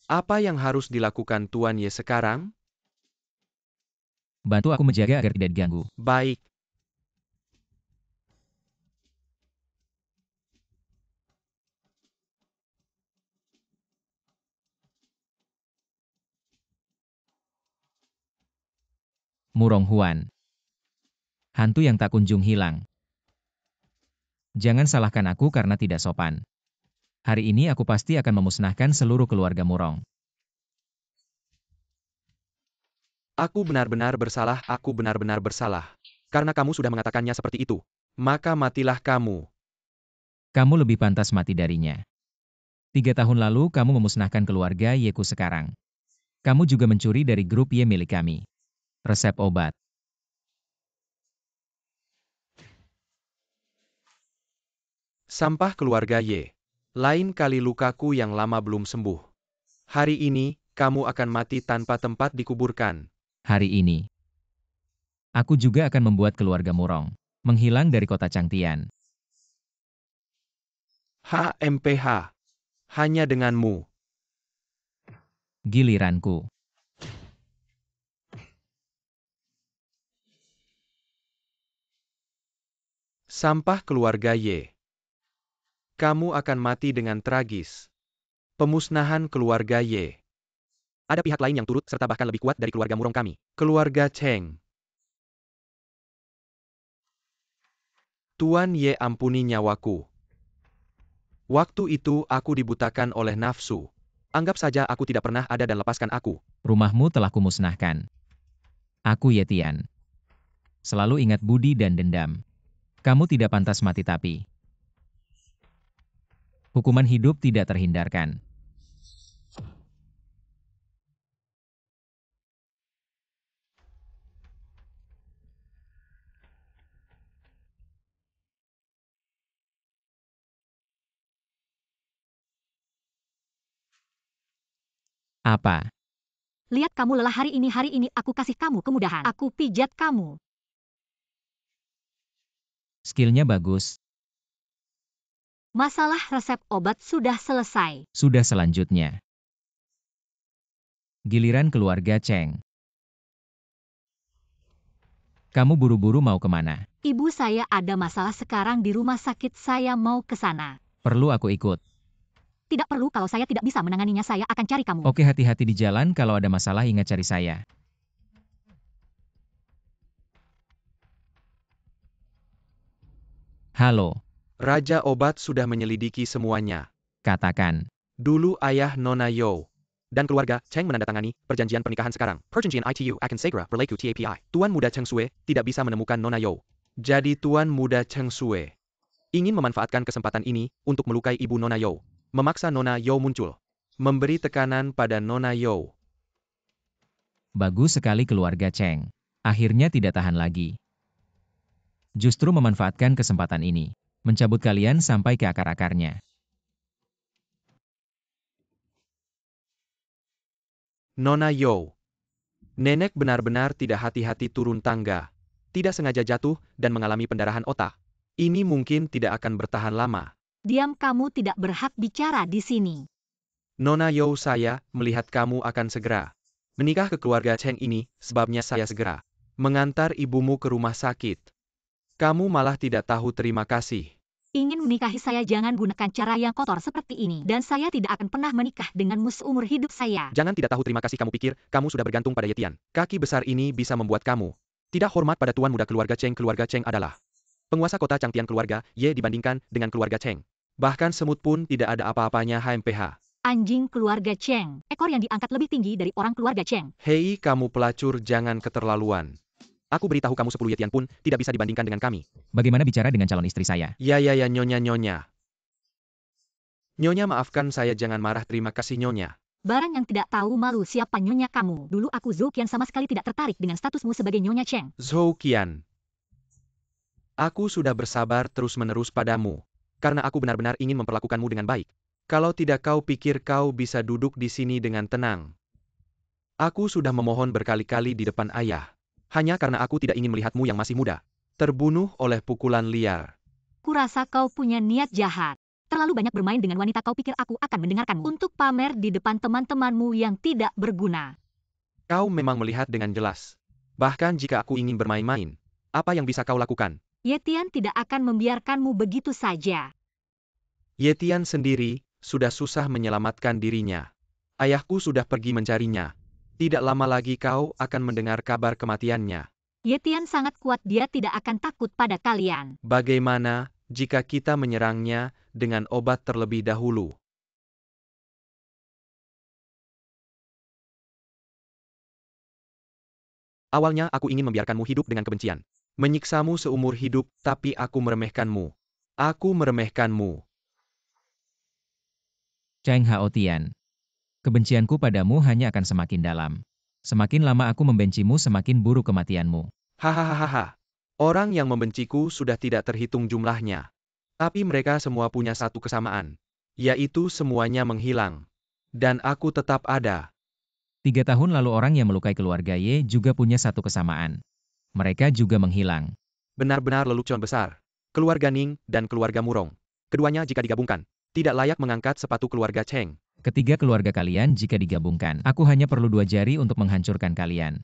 Apa yang harus dilakukan Tuan Ye sekarang? Bantu aku menjaga agar tidak diganggu. Baik. Murong Huan. Hantu yang tak kunjung hilang. Jangan salahkan aku karena tidak sopan. Hari ini aku pasti akan memusnahkan seluruh keluarga Murong. Aku benar-benar bersalah, aku benar-benar bersalah. Karena kamu sudah mengatakannya seperti itu. Maka matilah kamu. Kamu lebih pantas mati darinya. 3 tahun lalu kamu memusnahkan keluarga Yeku sekarang. Kamu juga mencuri dari grup Y milik kami. Resep obat. Sampah keluarga Y. Lain kali lukaku yang lama belum sembuh. Hari ini, kamu akan mati tanpa tempat dikuburkan. Hari ini, aku juga akan membuat keluarga Murong menghilang dari kota Changtian. HMPH. Hanya denganmu. Giliranku. Sampah keluarga Y. Kamu akan mati dengan tragis. Pemusnahan keluarga Ye. Ada pihak lain yang turut serta bahkan lebih kuat dari keluarga Murong kami. Keluarga Cheng. Tuan Ye, ampuni nyawaku. Waktu itu aku dibutakan oleh nafsu. Anggap saja aku tidak pernah ada dan lepaskan aku. Rumahmu telah kumusnahkan. Aku Ye Tian. Selalu ingat budi dan dendam. Kamu tidak pantas mati tapi. Hukuman hidup tidak terhindarkan. Apa? Lihat kamu lelah hari ini aku kasih kamu kemudahan. Aku pijat kamu. Skillnya bagus. Masalah resep obat sudah selesai. Sudah selanjutnya. Giliran keluarga Cheng. Kamu buru-buru mau kemana? Ibu saya ada masalah sekarang di rumah sakit, saya mau ke sana. Perlu aku ikut? Tidak perlu, kalau saya tidak bisa menanganinya saya akan cari kamu. Oke, hati-hati di jalan, kalau ada masalah ingat cari saya. Halo, Raja Obat sudah menyelidiki semuanya. katakan. Dulu ayah Nona Yo dan keluarga Cheng menandatangani perjanjian pernikahan sekarang. Perjanjian itu akan segera berlaku TAPI. Tuan Muda Cheng Sue tidak bisa menemukan Nona Yo. Jadi Tuan Muda Cheng Sue ingin memanfaatkan kesempatan ini untuk melukai ibu Nona Yo. Memaksa Nona Yo muncul. Memberi tekanan pada Nona Yo. Bagus sekali keluarga Cheng. Akhirnya tidak tahan lagi. Justru memanfaatkan kesempatan ini. Mencabut kalian sampai ke akar-akarnya. Nona Yo. Nenek benar-benar tidak hati-hati turun tangga. Tidak sengaja jatuh dan mengalami pendarahan otak. Ini mungkin tidak akan bertahan lama. Diam, kamu tidak berhak bicara di sini. Nona Yo, saya melihat kamu akan segera menikah ke keluarga Cheng ini, sebabnya saya segera mengantar ibumu ke rumah sakit. Kamu malah tidak tahu terima kasih. Ingin menikahi saya jangan gunakan cara yang kotor seperti ini. Dan saya tidak akan pernah menikah denganmu seumur hidup saya. Jangan tidak tahu terima kasih, kamu pikir kamu sudah bergantung pada Ye Tian. Kaki besar ini bisa membuat kamu tidak hormat pada tuan muda keluarga Cheng. Keluarga Cheng adalah penguasa kota Changtian. Keluarga Ye dibandingkan dengan keluarga Cheng. Bahkan semut pun tidak ada apa-apanya. HMPH. Anjing keluarga Cheng. Ekor yang diangkat lebih tinggi dari orang keluarga Cheng. Hei kamu pelacur, jangan keterlaluan. Aku beritahu kamu 10 Ye Tian pun tidak bisa dibandingkan dengan kami. Bagaimana bicara dengan calon istri saya? Ya, Nyonya. Nyonya, maafkan saya, jangan marah. Terima kasih Nyonya. Barang yang tidak tahu malu, siapa Nyonya kamu? Dulu aku Zhou Qian sama sekali tidak tertarik dengan statusmu sebagai Nyonya Cheng. Zhou Qian. Aku sudah bersabar terus-menerus padamu. Karena aku benar-benar ingin memperlakukanmu dengan baik. Kalau tidak, kau pikir kau bisa duduk di sini dengan tenang? Aku sudah memohon berkali-kali di depan ayah. Hanya karena aku tidak ingin melihatmu yang masih muda terbunuh oleh pukulan liar. Kurasa kau punya niat jahat. Terlalu banyak bermain dengan wanita, kau pikir aku akan mendengarkanmu untuk pamer di depan teman-temanmu yang tidak berguna. Kau memang melihat dengan jelas. Bahkan jika aku ingin bermain-main, apa yang bisa kau lakukan? Ye Tian tidak akan membiarkanmu begitu saja. Ye Tian sendiri sudah susah menyelamatkan dirinya. Ayahku sudah pergi mencarinya. Tidak lama lagi kau akan mendengar kabar kematiannya. Ye Tian sangat kuat, dia tidak akan takut pada kalian. Bagaimana jika kita menyerangnya dengan obat terlebih dahulu? Awalnya aku ingin membiarkanmu hidup dengan kebencian. Menyiksamu seumur hidup, tapi aku meremehkanmu. Aku meremehkanmu. Cheng Hao Tian. Kebencianku padamu hanya akan semakin dalam. Semakin lama aku membencimu, semakin buruk kematianmu. Hahaha. Orang yang membenciku sudah tidak terhitung jumlahnya. Tapi mereka semua punya satu kesamaan. Yaitu semuanya menghilang. Dan aku tetap ada. 3 tahun lalu orang yang melukai keluarga Ye juga punya satu kesamaan. Mereka juga menghilang. Benar-benar lelucon besar. Keluarga Ning dan keluarga Murong. Keduanya jika digabungkan, tidak layak mengangkat sepatu keluarga Cheng. Ketiga keluarga kalian jika digabungkan, aku hanya perlu 2 jari untuk menghancurkan kalian.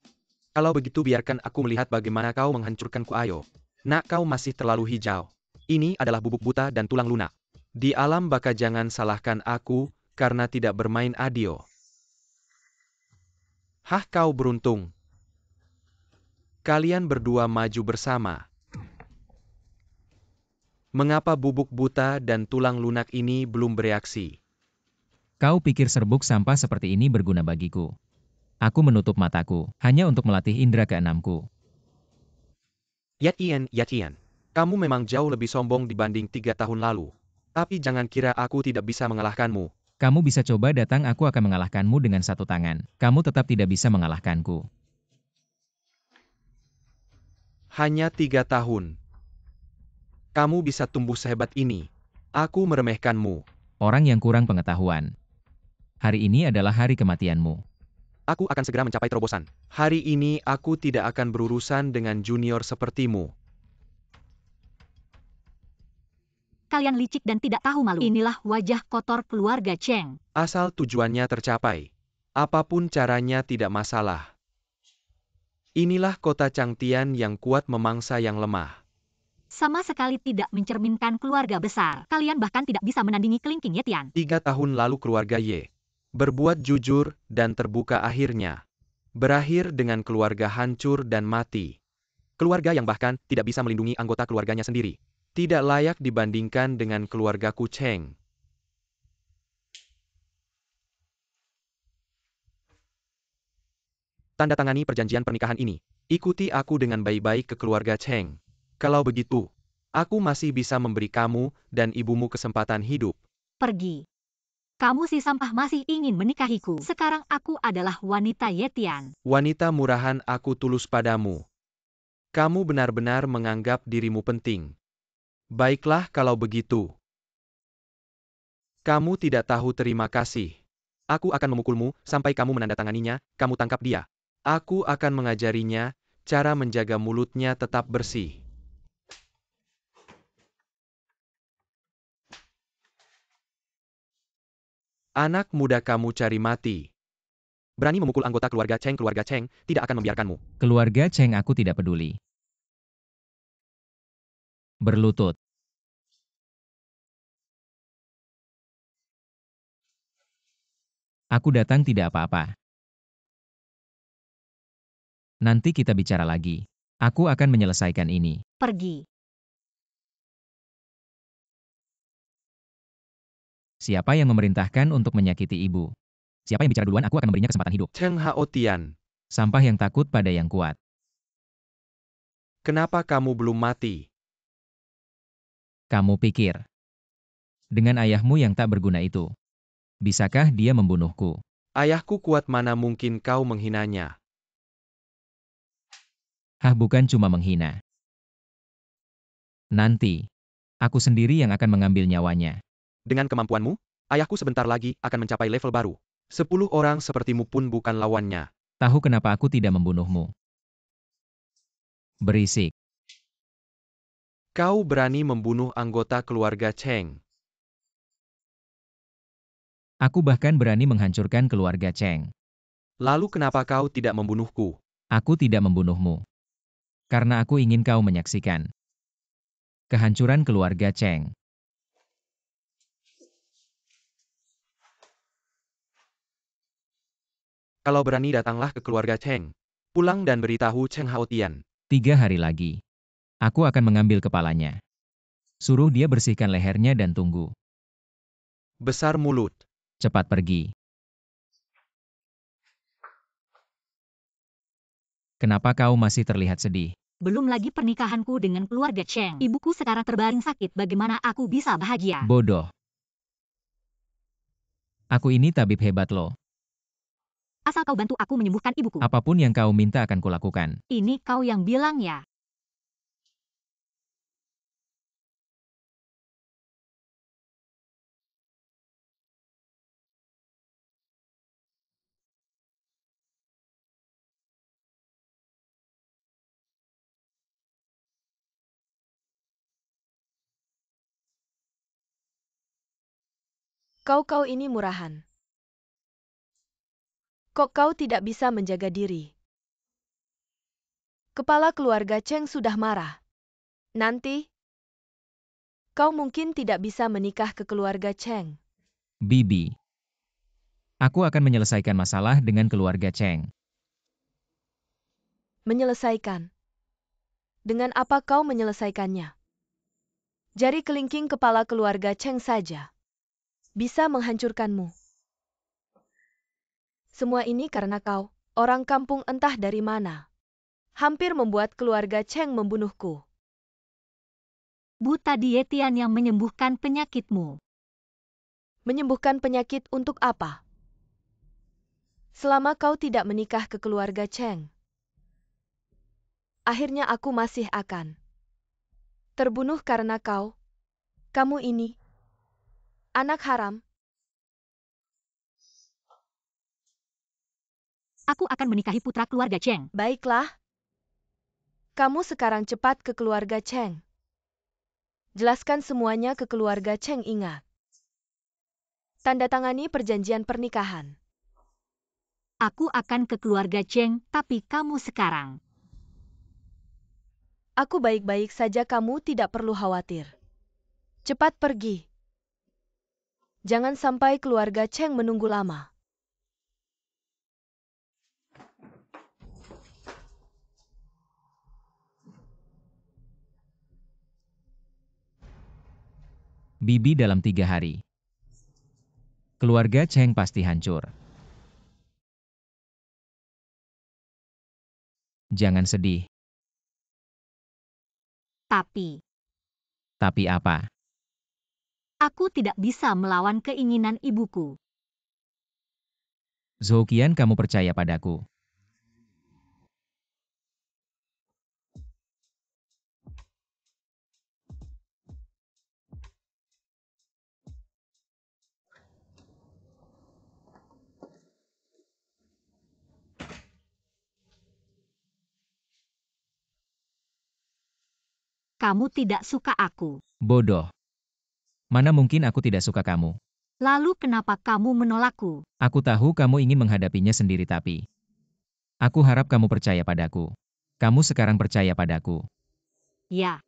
Kalau begitu biarkan aku melihat bagaimana kau menghancurkanku. Ayo. Nak, kau masih terlalu hijau. Ini adalah bubuk buta dan tulang lunak. Di alam baka jangan salahkan aku, karena tidak bermain adil. Hah, kau beruntung. Kalian berdua maju bersama. Mengapa bubuk buta dan tulang lunak ini belum bereaksi? Kau pikir serbuk sampah seperti ini berguna bagiku? Aku menutup mataku, hanya untuk melatih indera keenamku. Yatian, kamu memang jauh lebih sombong dibanding 3 tahun lalu. Tapi jangan kira aku tidak bisa mengalahkanmu. Kamu bisa coba datang, aku akan mengalahkanmu dengan satu tangan. Kamu tetap tidak bisa mengalahkanku. Hanya 3 tahun. Kamu bisa tumbuh sehebat ini. Aku meremehkanmu. Orang yang kurang pengetahuan. Hari ini adalah hari kematianmu. Aku akan segera mencapai terobosan. Hari ini aku tidak akan berurusan dengan junior sepertimu. Kalian licik dan tidak tahu malu. Inilah wajah kotor keluarga Cheng. Asal tujuannya tercapai. Apapun caranya tidak masalah. Inilah kota Changtian yang kuat memangsa yang lemah. Sama sekali tidak mencerminkan keluarga besar. Kalian bahkan tidak bisa menandingi kelingking Yetian. 3 tahun lalu keluarga Ye berbuat jujur dan terbuka, akhirnya berakhir dengan keluarga hancur dan mati. Keluarga yang bahkan tidak bisa melindungi anggota keluarganya sendiri. Tidak layak dibandingkan dengan keluargaku Cheng. Tanda tangani perjanjian pernikahan ini. Ikuti aku dengan baik-baik ke keluarga Cheng. Kalau begitu, aku masih bisa memberi kamu dan ibumu kesempatan hidup. Pergi. Kamu si sampah masih ingin menikahiku. Sekarang aku adalah wanita Yetian. Wanita murahan, aku tulus padamu. Kamu benar-benar menganggap dirimu penting. Baiklah kalau begitu. Kamu tidak tahu terima kasih. Aku akan memukulmu sampai kamu menandatanganinya, kamu tangkap dia. Aku akan mengajarinya cara menjaga mulutnya tetap bersih. Anak muda, kamu cari mati. Berani memukul anggota keluarga Cheng tidak akan membiarkanmu. Keluarga Cheng, aku tidak peduli. Berlutut. Aku datang tidak apa-apa. Nanti kita bicara lagi. Aku akan menyelesaikan ini. Pergi. Siapa yang memerintahkan untuk menyakiti ibu? Siapa yang bicara duluan, aku akan memberinya kesempatan hidup. Cheng Haotian, Sampah yang takut pada yang kuat. kenapa kamu belum mati? Kamu pikir, dengan ayahmu yang tak berguna itu, bisakah dia membunuhku? Ayahku kuat, mana mungkin kau menghinanya? Hah, bukan cuma menghina. Nanti, aku sendiri yang akan mengambil nyawanya. Dengan kemampuanmu, ayahku sebentar lagi akan mencapai level baru. 10 orang sepertimu pun bukan lawannya. Tahu kenapa aku tidak membunuhmu? Berisik. Kau berani membunuh anggota keluarga Cheng. Aku bahkan berani menghancurkan keluarga Cheng. Lalu kenapa kau tidak membunuhku? Aku tidak membunuhmu. Karena aku ingin kau menyaksikan kehancuran keluarga Cheng. Kalau berani, datanglah ke keluarga Cheng. Pulang dan beritahu Cheng Haotian. 3 hari lagi. Aku akan mengambil kepalanya. Suruh dia bersihkan lehernya dan tunggu. Besar mulut. Cepat pergi. Kenapa kau masih terlihat sedih? Belum lagi pernikahanku dengan keluarga Cheng. Ibuku sekarang terbaring sakit. Bagaimana aku bisa bahagia? Bodoh. Aku ini tabib hebat loh. Asal kau bantu aku menyembuhkan ibuku. Apapun yang kau minta akan kulakukan. Ini kau yang bilang ya. Kau ini murahan. Kok kau tidak bisa menjaga diri? Kepala keluarga Cheng sudah marah. Nanti, Kau mungkin tidak bisa menikah ke keluarga Cheng. Bibi. Aku akan menyelesaikan masalah dengan keluarga Cheng. Menyelesaikan. Dengan apa kau menyelesaikannya? Jari kelingking kepala keluarga Cheng saja bisa menghancurkanmu. Semua ini karena kau, orang kampung entah dari mana, hampir membuat keluarga Cheng membunuhku. Buta Dietian yang menyembuhkan penyakitmu. Menyembuhkan penyakit untuk apa? Selama kau tidak menikah ke keluarga Cheng, akhirnya aku masih akan terbunuh karena kau. Kamu ini anak haram. Aku akan menikahi putra keluarga Cheng. Baiklah. Kamu sekarang cepat ke keluarga Cheng. Jelaskan semuanya ke keluarga Cheng, ingat. Tanda tangani perjanjian pernikahan. Aku akan ke keluarga Cheng, tapi kamu sekarang. Aku baik-baik saja, kamu tidak perlu khawatir. Cepat pergi. Jangan sampai keluarga Cheng menunggu lama. Bibi dalam 3 hari. Keluarga Cheng pasti hancur. Jangan sedih. Tapi apa? Aku tidak bisa melawan keinginan ibuku. Zhouqian, kamu percaya padaku. Kamu tidak suka aku. Bodoh. Mana mungkin aku tidak suka kamu. Lalu kenapa kamu menolakku? Aku tahu kamu ingin menghadapinya sendiri, tapi aku harap kamu percaya padaku. Kamu sekarang percaya padaku. Ya,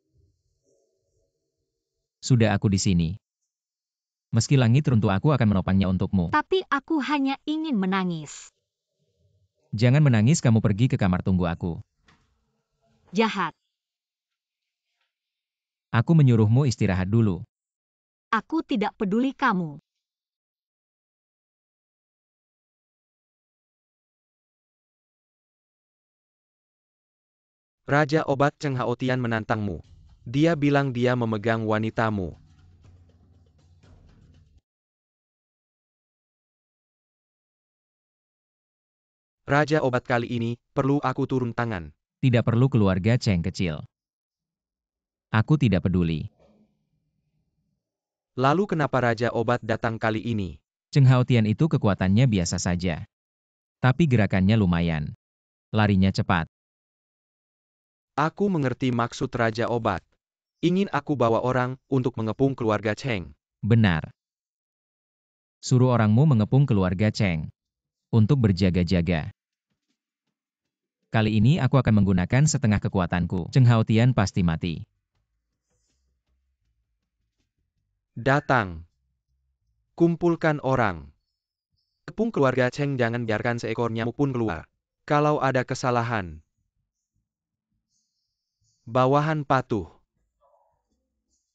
Sudah, aku di sini. Meski langit runtuh, aku akan menopangnya untukmu. tapi aku hanya ingin menangis. Jangan menangis, kamu pergi ke kamar tunggu aku. Jahat. Aku menyuruhmu istirahat dulu. Aku tidak peduli kamu. Raja Obat Cheng Haotian menantangmu. Dia bilang dia memegang wanitamu. Raja Obat, kali ini, perlu aku turun tangan. Tidak perlu keluarga Cheng kecil. Aku tidak peduli. Lalu kenapa Raja Obat datang kali ini? Cheng Haotian itu kekuatannya biasa saja. Tapi gerakannya lumayan. Larinya cepat. Aku mengerti maksud Raja Obat. Ingin aku bawa orang untuk mengepung keluarga Cheng. Benar. Suruh orangmu mengepung keluarga Cheng. Untuk berjaga-jaga. Kali ini aku akan menggunakan setengah kekuatanku. Cheng Haotian pasti mati. Datang. Kumpulkan orang. Kepung keluarga Cheng, jangan biarkan seekor nyamuk pun keluar. Kalau ada kesalahan, bawahan patuh.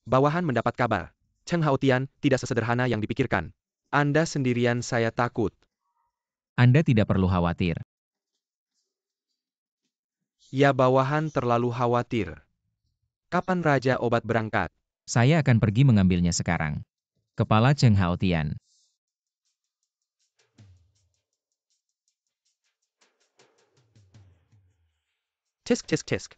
Bawahan mendapat kabar. Cheng Haotian tidak sesederhana yang dipikirkan. Anda sendirian, saya takut. Anda tidak perlu khawatir. Ya, bawahan terlalu khawatir. Kapan Raja Obat berangkat? Saya akan pergi mengambilnya sekarang. Kepala Cheng Haotian. Tisk tisk tisk.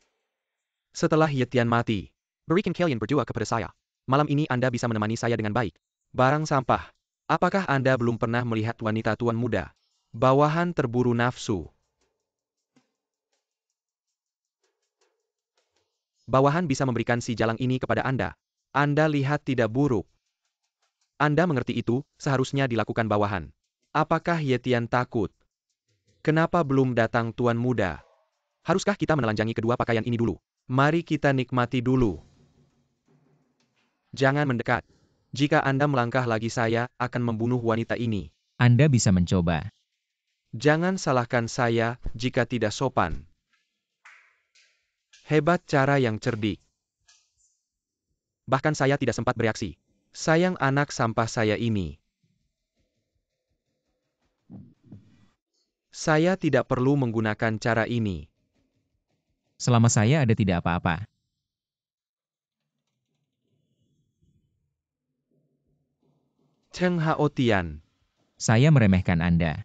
Setelah Yetian mati, berikan kalian berdua kepada saya. Malam ini Anda bisa menemani saya dengan baik. Barang sampah. Apakah Anda belum pernah melihat wanita tuan muda? Bawahan terburu nafsu. Bawahan bisa memberikan si jalang ini kepada Anda. Anda lihat tidak buruk. Anda mengerti itu, seharusnya dilakukan bawahan. Apakah Yetian takut? Kenapa belum datang tuan muda? Haruskah kita menelanjangi kedua pakaian ini dulu? Mari kita nikmati dulu. Jangan mendekat. Jika Anda melangkah lagi saya akan membunuh wanita ini. Anda bisa mencoba. Jangan salahkan saya jika tidak sopan. Hebat cara yang cerdik. Bahkan saya tidak sempat bereaksi. Sayang anak sampah saya ini. Saya tidak perlu menggunakan cara ini. Selama saya ada tidak apa-apa. Cheng Haotian. Saya meremehkan Anda.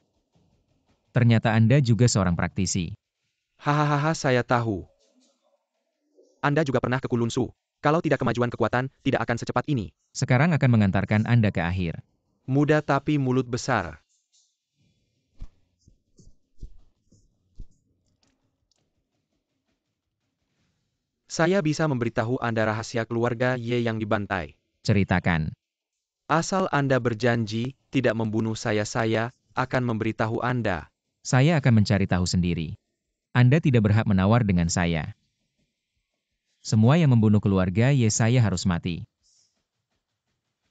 Ternyata Anda juga seorang praktisi. Hahaha, saya tahu. Anda juga pernah ke Kulun Su. Kalau tidak kemajuan kekuatan, tidak akan secepat ini. Sekarang akan mengantarkan Anda ke akhir. Muda tapi mulut besar. Saya bisa memberitahu Anda rahasia keluarga Ye yang dibantai. Ceritakan. Asal Anda berjanji tidak membunuh saya akan memberitahu Anda. Saya akan mencari tahu sendiri. Anda tidak berhak menawar dengan saya. Semua yang membunuh keluarga Ye saya harus mati.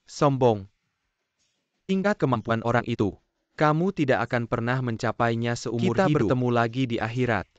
Sombong. Tingkat kemampuan orang itu. Kamu tidak akan pernah mencapainya seumur hidup. Kita bertemu lagi di akhirat.